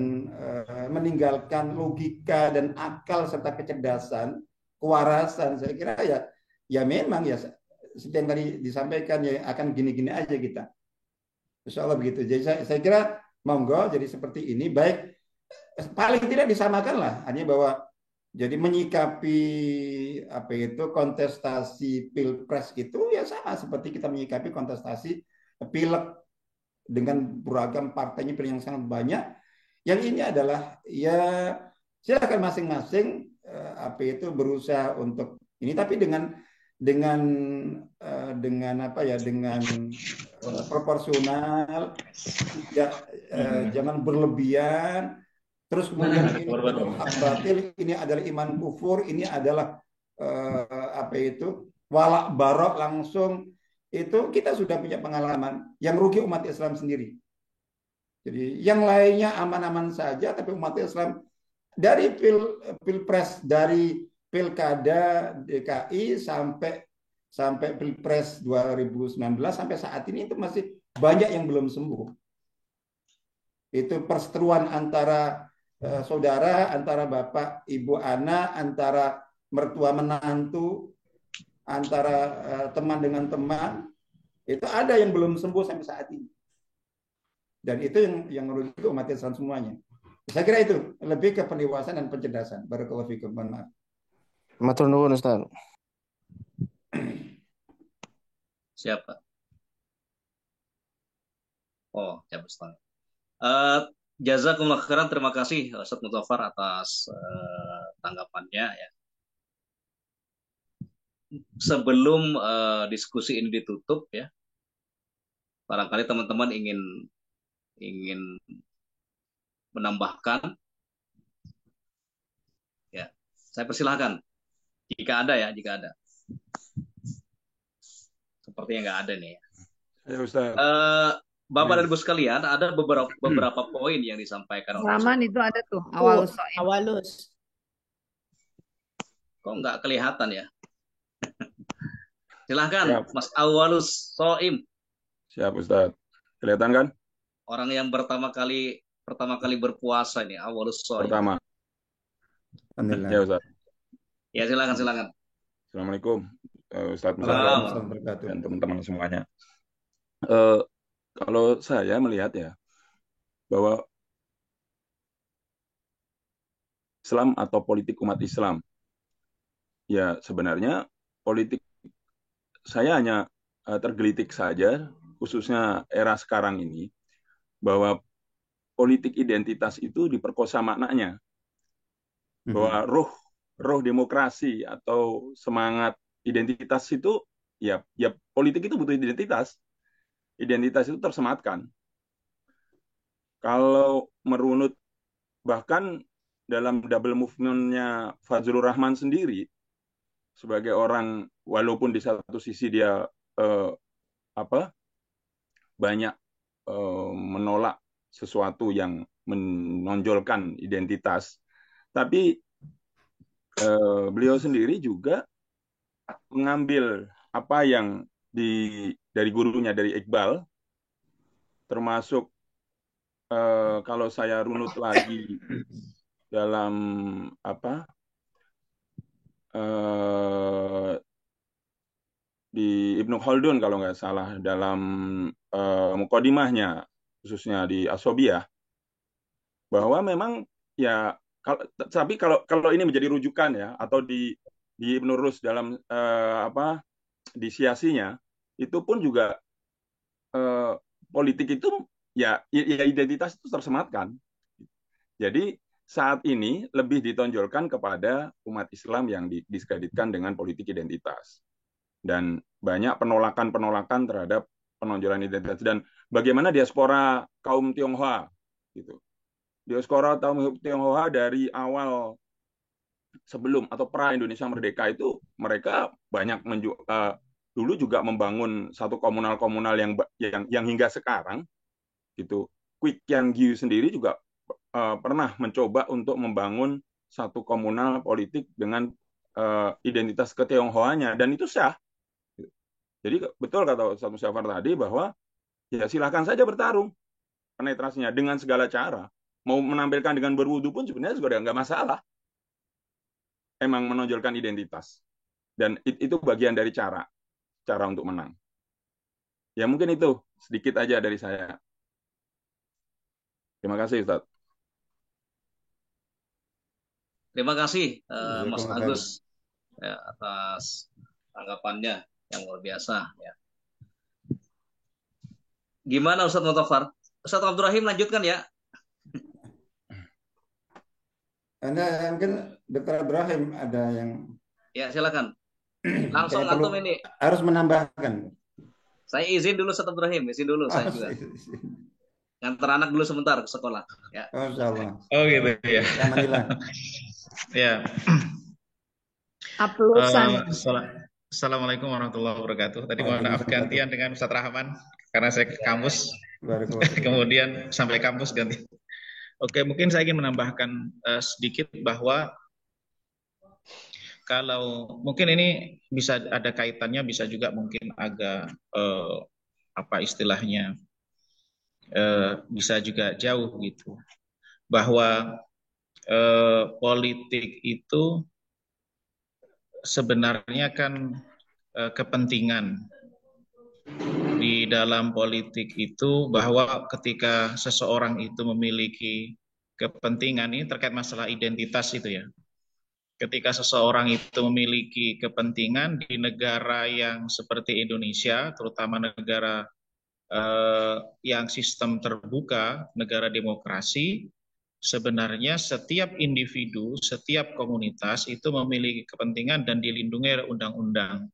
meninggalkan logika dan akal serta kecerdasan, kewarasan, saya kira ya memang ya seperti yang tadi disampaikan ya akan gini-gini aja kita. Insya Allah begitu. Jadi saya kira monggo jadi seperti ini, baik paling tidak disamakan lah, hanya bahwa jadi menyikapi apa itu kontestasi pilpres itu ya sama seperti kita menyikapi kontestasi pileg dengan beragam partainya yang sangat banyak. Yang ini adalah ya silakan masing-masing apa itu berusaha untuk ini, tapi dengan apa ya, dengan proporsional, tidak jangan berlebihan. Terus kemudian ini adalah hak batil, ini adalah iman kufur, ini adalah apa itu walak barok langsung. Itu kita sudah punya pengalaman. Yang rugi umat Islam sendiri. Jadi yang lainnya aman-aman saja, tapi umat Islam dari pilpres, dari pilkada DKI sampai pilpres 2019 sampai saat ini itu masih banyak yang belum sembuh. Itu perseteruan antara saudara, antara bapak, ibu, anak, antara mertua menantu, antara teman dengan teman, itu ada yang belum sembuh sampai saat ini. Dan itu yang merugi umat Islam semuanya. Saya kira itu lebih ke pendewasaan dan pencerdasan. Barakallahu fikum. Maaf. Matur nuwun Ustaz. Siapa? Oh, ya Ustaz. Jazakumullah khairan, terima kasih Ustaz Mudzaffar atas tanggapannya ya. Sebelum diskusi ini ditutup ya, barangkali teman-teman ingin menambahkan ya, saya persilahkan jika ada. Sepertinya nggak ada nih ya. Ya, Ustaz. Bapak dan Ibu sekalian, ada beberapa poin yang disampaikan oleh Salaman itu ada tuh awalus. Kok nggak kelihatan ya? Silahkan Siap. Mas Awalus Soim. Siap Ustaz. Kelihatan kan? Orang yang pertama kali berpuasa ini, Awalus Soim. Pertama. Ya Ustaz. Ya silakan. Assalamualaikum Ustaz Musa dan teman-teman semuanya. Kalau saya melihat ya bahwa Islam atau politik umat Islam, ya sebenarnya politik saya hanya tergelitik saja, khususnya era sekarang ini, bahwa politik identitas itu diperkosa maknanya, bahwa roh demokrasi atau semangat identitas itu ya politik itu butuh identitas itu tersematkan. Kalau merunut bahkan dalam double movement-nya Fazlur Rahman sendiri sebagai orang, walaupun di satu sisi dia banyak menolak sesuatu yang menonjolkan identitas, tapi beliau sendiri juga mengambil apa yang dari gurunya, dari Iqbal, termasuk kalau saya runut lagi dalam di Ibnu Khaldun kalau nggak salah, dalam muqaddimahnya khususnya di Asobiyah, bahwa memang ya Tapi kalau ini menjadi rujukan ya, atau di Ibnu Rus dalam di siasinya, itu pun juga politik itu ya identitas itu tersematkan. Jadi saat ini lebih ditonjolkan kepada umat Islam yang diskreditkan dengan politik identitas. Dan banyak penolakan-penolakan terhadap penonjolan identitas. Dan bagaimana diaspora kaum Tionghoa gitu. Diaspora kaum Tionghoa dari awal sebelum atau pra Indonesia Merdeka itu mereka banyak dulu juga membangun satu komunal-komunal yang hingga sekarang gitu. Kwik Kian Giu sendiri juga pernah mencoba untuk membangun satu komunal politik dengan identitas ketionghoanya, dan itu sah. Jadi betul kata Ustaz Musyafar tadi bahwa ya silahkan saja bertarung penetrasinya dengan segala cara. Mau menampilkan dengan berwudu pun sebenarnya juga nggak masalah. Emang menonjolkan identitas. Dan itu bagian dari cara untuk menang. Ya mungkin itu sedikit aja dari saya. Terima kasih Ustaz. Terima kasih Mas Agus ya, atas tanggapannya yang luar biasa. Ya. Gimana Ustaz Muhtafar? Ustaz Abdurrahim lanjutkan ya. Anda mungkin Dr. Ibrahim ada yang... Ya silakan. Langsung antum ini. Harus menambahkan. Saya izin dulu Ustaz Ibrahim, izin dulu saya juga. Ngantar anak dulu sebentar ke sekolah. Ya. Oh, insyaallah. Oh gitu ya. Ya. Assalamualaikum warahmatullahi wabarakatuh. Tadi mohon maaf gantian dengan Ustaz Rahman karena saya ke kampus. Kemudian sampai kampus ganti. Oke, mungkin saya ingin menambahkan sedikit bahwa kalau mungkin ini bisa ada kaitannya, bisa juga mungkin agak apa istilahnya bisa juga jauh gitu, bahwa politik itu sebenarnya kan kepentingan. Di dalam politik itu bahwa ketika seseorang itu memiliki kepentingan, ini terkait masalah identitas itu ya. Ketika seseorang itu memiliki kepentingan di negara yang seperti Indonesia, terutama negara yang sistem terbuka, negara demokrasi, sebenarnya setiap individu, setiap komunitas itu memiliki kepentingan dan dilindungi oleh undang-undang.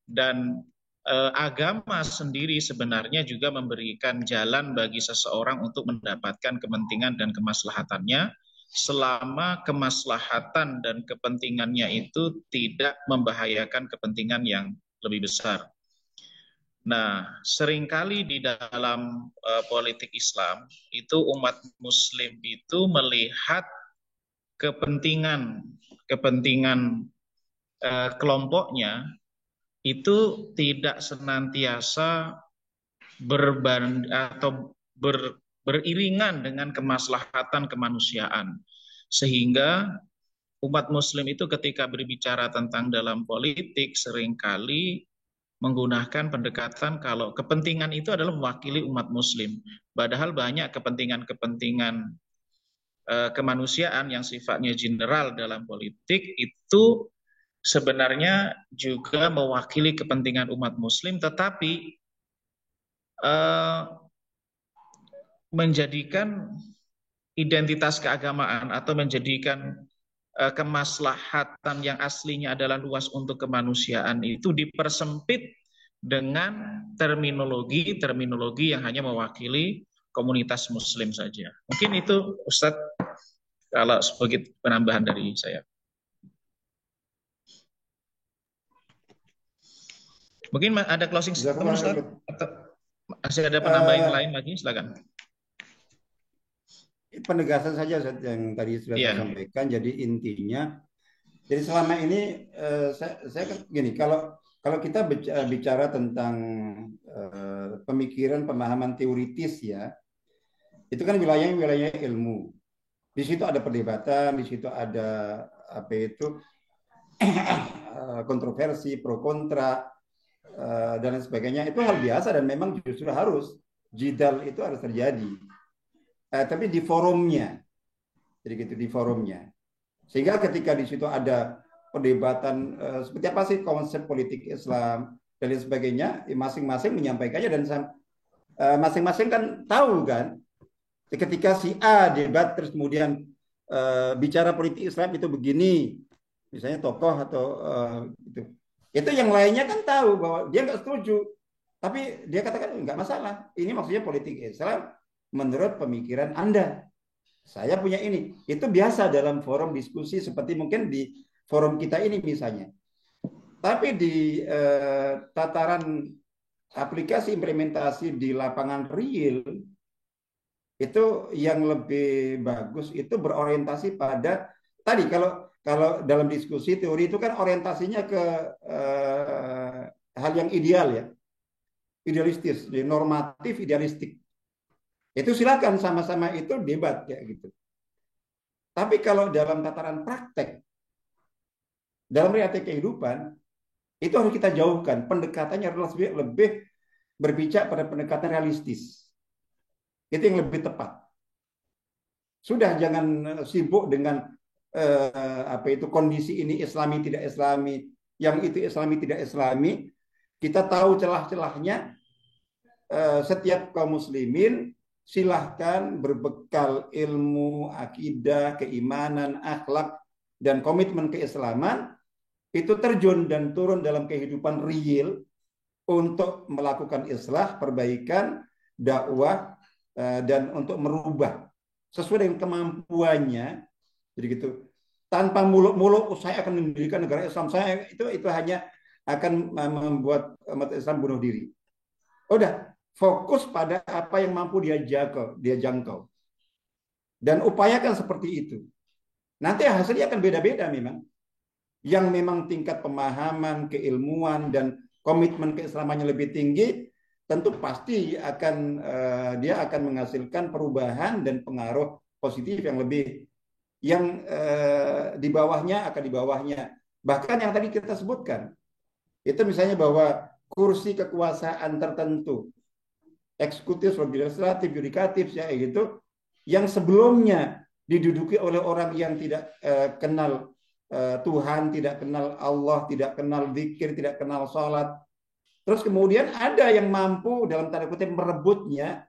Dan agama sendiri sebenarnya juga memberikan jalan bagi seseorang untuk mendapatkan kepentingan dan kemaslahatannya selama kemaslahatan dan kepentingannya itu tidak membahayakan kepentingan yang lebih besar. Nah, seringkali di dalam politik Islam itu umat Muslim itu melihat kepentingan kelompoknya itu tidak senantiasa beriringan dengan kemaslahatan kemanusiaan. Sehingga umat Muslim itu ketika berbicara tentang dalam politik seringkali menggunakan pendekatan kalau kepentingan itu adalah mewakili umat Muslim. Padahal banyak kepentingan kemanusiaan yang sifatnya general dalam politik itu sebenarnya juga mewakili kepentingan umat Muslim, tetapi menjadikan identitas keagamaan atau menjadikan kemaslahatan yang aslinya adalah luas untuk kemanusiaan itu dipersempit dengan terminologi yang hanya mewakili komunitas Muslim saja. Mungkin itu Ustadz kalau sebagai penambahan dari saya. Mungkin ada closing statement Ustaz? Atau masih ada penambahan lain lagi? Silakan. Penegasan saja Ustaz yang tadi sudah saya sampaikan. Jadi intinya, jadi selama ini saya gini, kalau kita bicara tentang pemikiran, pemahaman teoritis ya, itu kan wilayah ilmu. Di situ ada perdebatan, di situ ada apa itu kontroversi, pro kontra, dan lain sebagainya. Itu hal biasa dan memang justru harus jidal itu harus terjadi. Tapi di forumnya, jadi gitu di forumnya. Sehingga ketika di situ ada perdebatan seperti apa sih konsep politik Islam dan lain sebagainya, masing-masing menyampaikannya dan masing-masing kan tahu kan, ketika si A debat terus kemudian bicara politik Islam itu begini, misalnya tokoh atau itu yang lainnya kan tahu bahwa dia nggak setuju, tapi dia katakan nggak masalah, ini maksudnya politik Islam menurut pemikiran Anda. Saya punya ini. Itu biasa dalam forum diskusi seperti mungkin di forum kita ini misalnya. Tapi di tataran aplikasi implementasi di lapangan real, itu yang lebih bagus itu berorientasi pada tadi, kalau dalam diskusi teori itu kan orientasinya ke hal yang ideal ya, idealistis, normatif, idealistik. Itu silakan sama-sama itu debat ya gitu. Tapi kalau dalam tataran praktek, dalam realita kehidupan, itu harus kita jauhkan. Pendekatannya harus lebih berpijak pada pendekatan realistis. Itu yang lebih tepat. Sudah jangan sibuk dengan kondisi ini Islami tidak Islami, yang itu Islami tidak Islami. Kita tahu celah-celahnya. Setiap kaum muslimin silahkan berbekal ilmu, akidah, keimanan, akhlak, dan komitmen keislaman, itu terjun dan turun dalam kehidupan real untuk melakukan islah, perbaikan, dakwah, dan untuk merubah sesuai dengan kemampuannya. Jadi gitu. Tanpa muluk-muluk, saya akan mendirikan negara Islam, saya itu hanya akan membuat umat Islam bunuh diri. Udah, fokus pada apa yang mampu dia jangkau. Dan upayakan seperti itu. Nanti hasilnya akan beda-beda memang. Yang memang tingkat pemahaman, keilmuan, dan komitmen keislamannya lebih tinggi, tentu pasti dia akan menghasilkan perubahan dan pengaruh positif yang lebih. Yang di bawahnya akan di bawahnya. Bahkan yang tadi kita sebutkan, itu misalnya bahwa kursi kekuasaan tertentu, eksekutif, legislatif, yudikatif, ya gitu, yang sebelumnya diduduki oleh orang yang tidak kenal Tuhan, tidak kenal Allah, tidak kenal zikir, tidak kenal sholat. Terus kemudian ada yang mampu dalam tanda kutip merebutnya,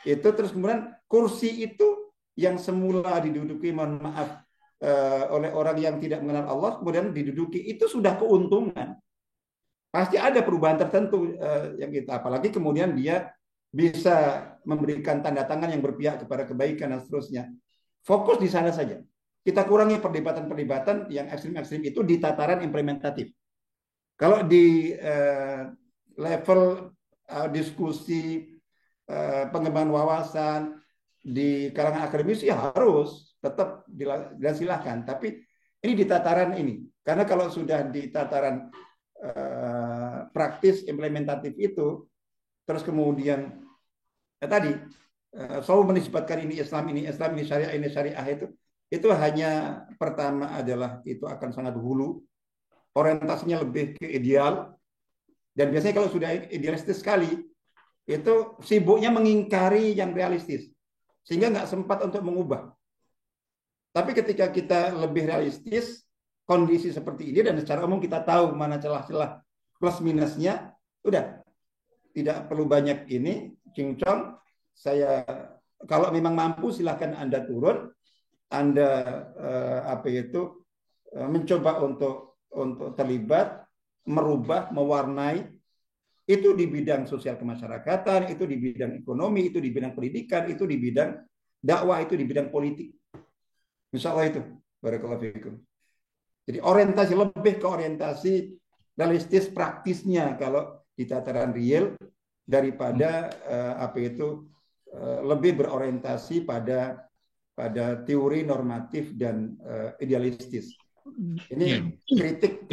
itu terus kemudian kursi itu yang semula diduduki, mohon maaf, oleh orang yang tidak mengenal Allah, kemudian diduduki, itu sudah keuntungan. Pasti ada perubahan tertentu yang kita, apalagi kemudian dia bisa memberikan tanda tangan yang berpihak kepada kebaikan dan seterusnya. Fokus di sana saja. Kita kurangi perdebatan-perdebatan yang ekstrim-ekstrim itu di tataran implementatif. Kalau di level diskusi, pengembangan wawasan di kalangan akademis ya harus tetap disilahkan. Tapi ini di tataran ini. Karena kalau sudah di tataran praktis implementatif itu, terus kemudian tadi selalu menisbatkan ini Islam, ini syariah, itu hanya pertama adalah itu akan sangat hulu, orientasinya lebih ke ideal, dan biasanya kalau sudah idealistis sekali, itu sibuknya mengingkari yang realistis, sehingga nggak sempat untuk mengubah. Tapi ketika kita lebih realistis, kondisi seperti ini, dan secara umum kita tahu mana celah-celah plus minusnya, udah tidak perlu banyak ini cincong. Saya kalau memang mampu silahkan Anda turun, Anda mencoba untuk terlibat, merubah, mewarnai, itu di bidang sosial kemasyarakatan, itu di bidang ekonomi, itu di bidang pendidikan, itu di bidang dakwah, itu di bidang politik. Insya Allah itu. Barakallahu fikum. Jadi orientasi lebih ke orientasi realistis praktisnya kalau di tataran real, daripada lebih berorientasi pada teori normatif dan idealistis. Ini kritik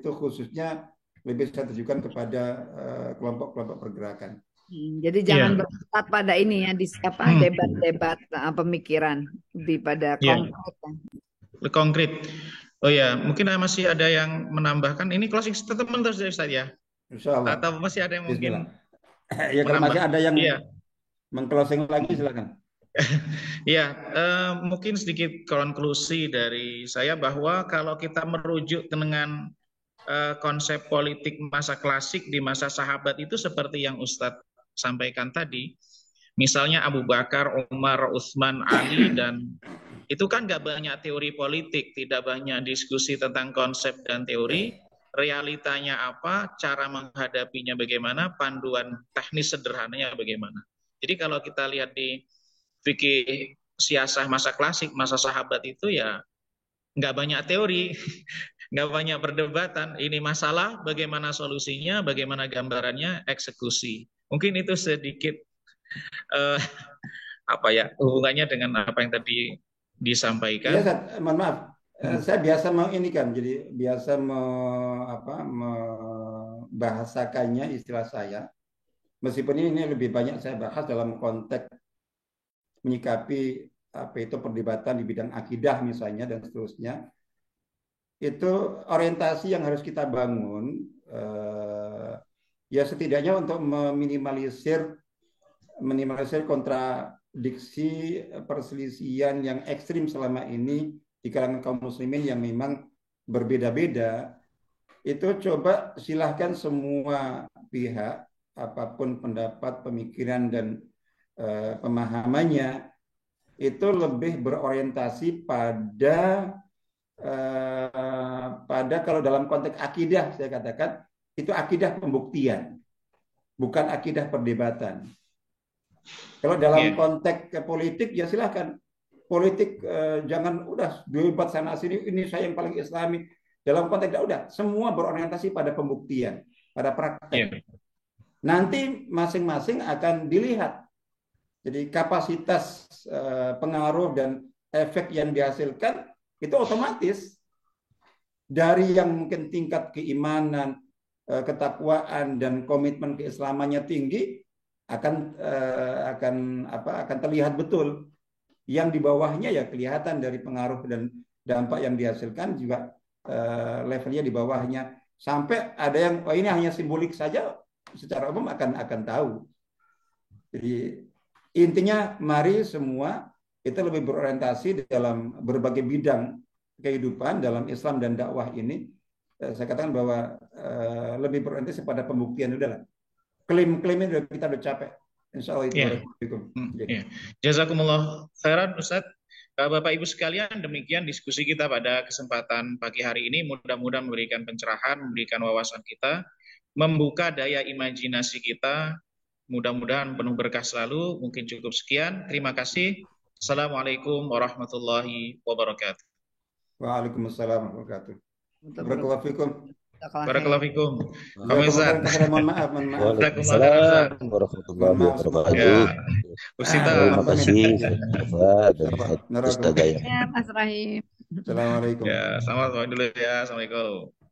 khususnya lebih saya tujukan kepada kelompok-kelompok pergerakan. Jadi jangan berkutat pada ini ya, debat-debat pemikiran, lebih pada konkret. Oh ya, mungkin masih ada yang menambahkan. Ini closing statement terus Ustaz ya? Insyaallah. Atau masih ada yang mungkin ya, kalau masih ada yang mengclosing lagi silakan. Ya, mungkin sedikit konklusi dari saya bahwa kalau kita merujuk dengan konsep politik masa klasik di masa sahabat itu seperti yang Ustadz sampaikan tadi, misalnya Abu Bakar, Umar, Utsman, Ali, dan itu kan nggak banyak teori politik, tidak banyak diskusi tentang konsep dan teori, realitanya apa, cara menghadapinya bagaimana, panduan teknis sederhananya bagaimana. Jadi kalau kita lihat di fikih siasah masa klasik, masa sahabat itu ya nggak banyak teori, nggak banyak perdebatan. Ini masalah, bagaimana solusinya, bagaimana gambarannya, eksekusi. Mungkin itu sedikit apa ya hubungannya dengan apa yang tadi disampaikan. Ya, mohon maaf. Saya biasa ini kan, jadi biasa membahasakannya istilah saya. Meskipun ini lebih banyak saya bahas dalam konteks menyikapi apa itu perdebatan di bidang akidah misalnya dan seterusnya. Itu orientasi yang harus kita bangun ya setidaknya untuk meminimalisir kontradiksi perselisihan yang ekstrim selama ini di kalangan kaum muslimin yang memang berbeda-beda. Itu coba silahkan semua pihak apapun pendapat, pemikiran dan pemahamannya itu lebih berorientasi pada kalau dalam konteks akidah saya katakan itu akidah pembuktian, bukan akidah perdebatan. Kalau dalam konteks politik ya silahkan politik jangan udah debat sana sini ini saya yang paling islami. Dalam konteks udah semua berorientasi pada pembuktian, pada praktek. Nanti masing-masing akan dilihat. Jadi kapasitas pengaruh dan efek yang dihasilkan itu otomatis dari yang mungkin tingkat keimanan, ketakwaan dan komitmen keislamannya tinggi akan terlihat betul. Yang di bawahnya ya kelihatan dari pengaruh dan dampak yang dihasilkan juga levelnya di bawahnya. Sampai ada yang ini hanya simbolik saja, secara umum akan tahu. Jadi intinya mari semua itu lebih berorientasi dalam berbagai bidang kehidupan dalam Islam dan dakwah ini. Saya katakan bahwa lebih berorientasi pada pembuktian udahlah. Klaim-klaimnya kita udah capek. Insya Allah itu. Jazakumullah khairan Ustadz. Bapak Ibu sekalian, demikian diskusi kita pada kesempatan pagi hari ini. Mudah-mudahan memberikan pencerahan, memberikan wawasan kita, membuka daya imajinasi kita. Mudah-mudahan penuh berkah selalu. Mungkin cukup sekian. Terima kasih. Assalamualaikum warahmatullahi wabarakatuh. Waalaikumsalam warahmatullahi wabarakatuh. Barakallahu fikum. Barakallahu fikum. Mohon maaf. Waalaikumsalam warahmatullahi wabarakatuh. Terima kasih dan Ustaz Gaya. Ya, Mas Rahim. Assalamualaikum. Ya, selamat dulu ya. Assalamualaikum.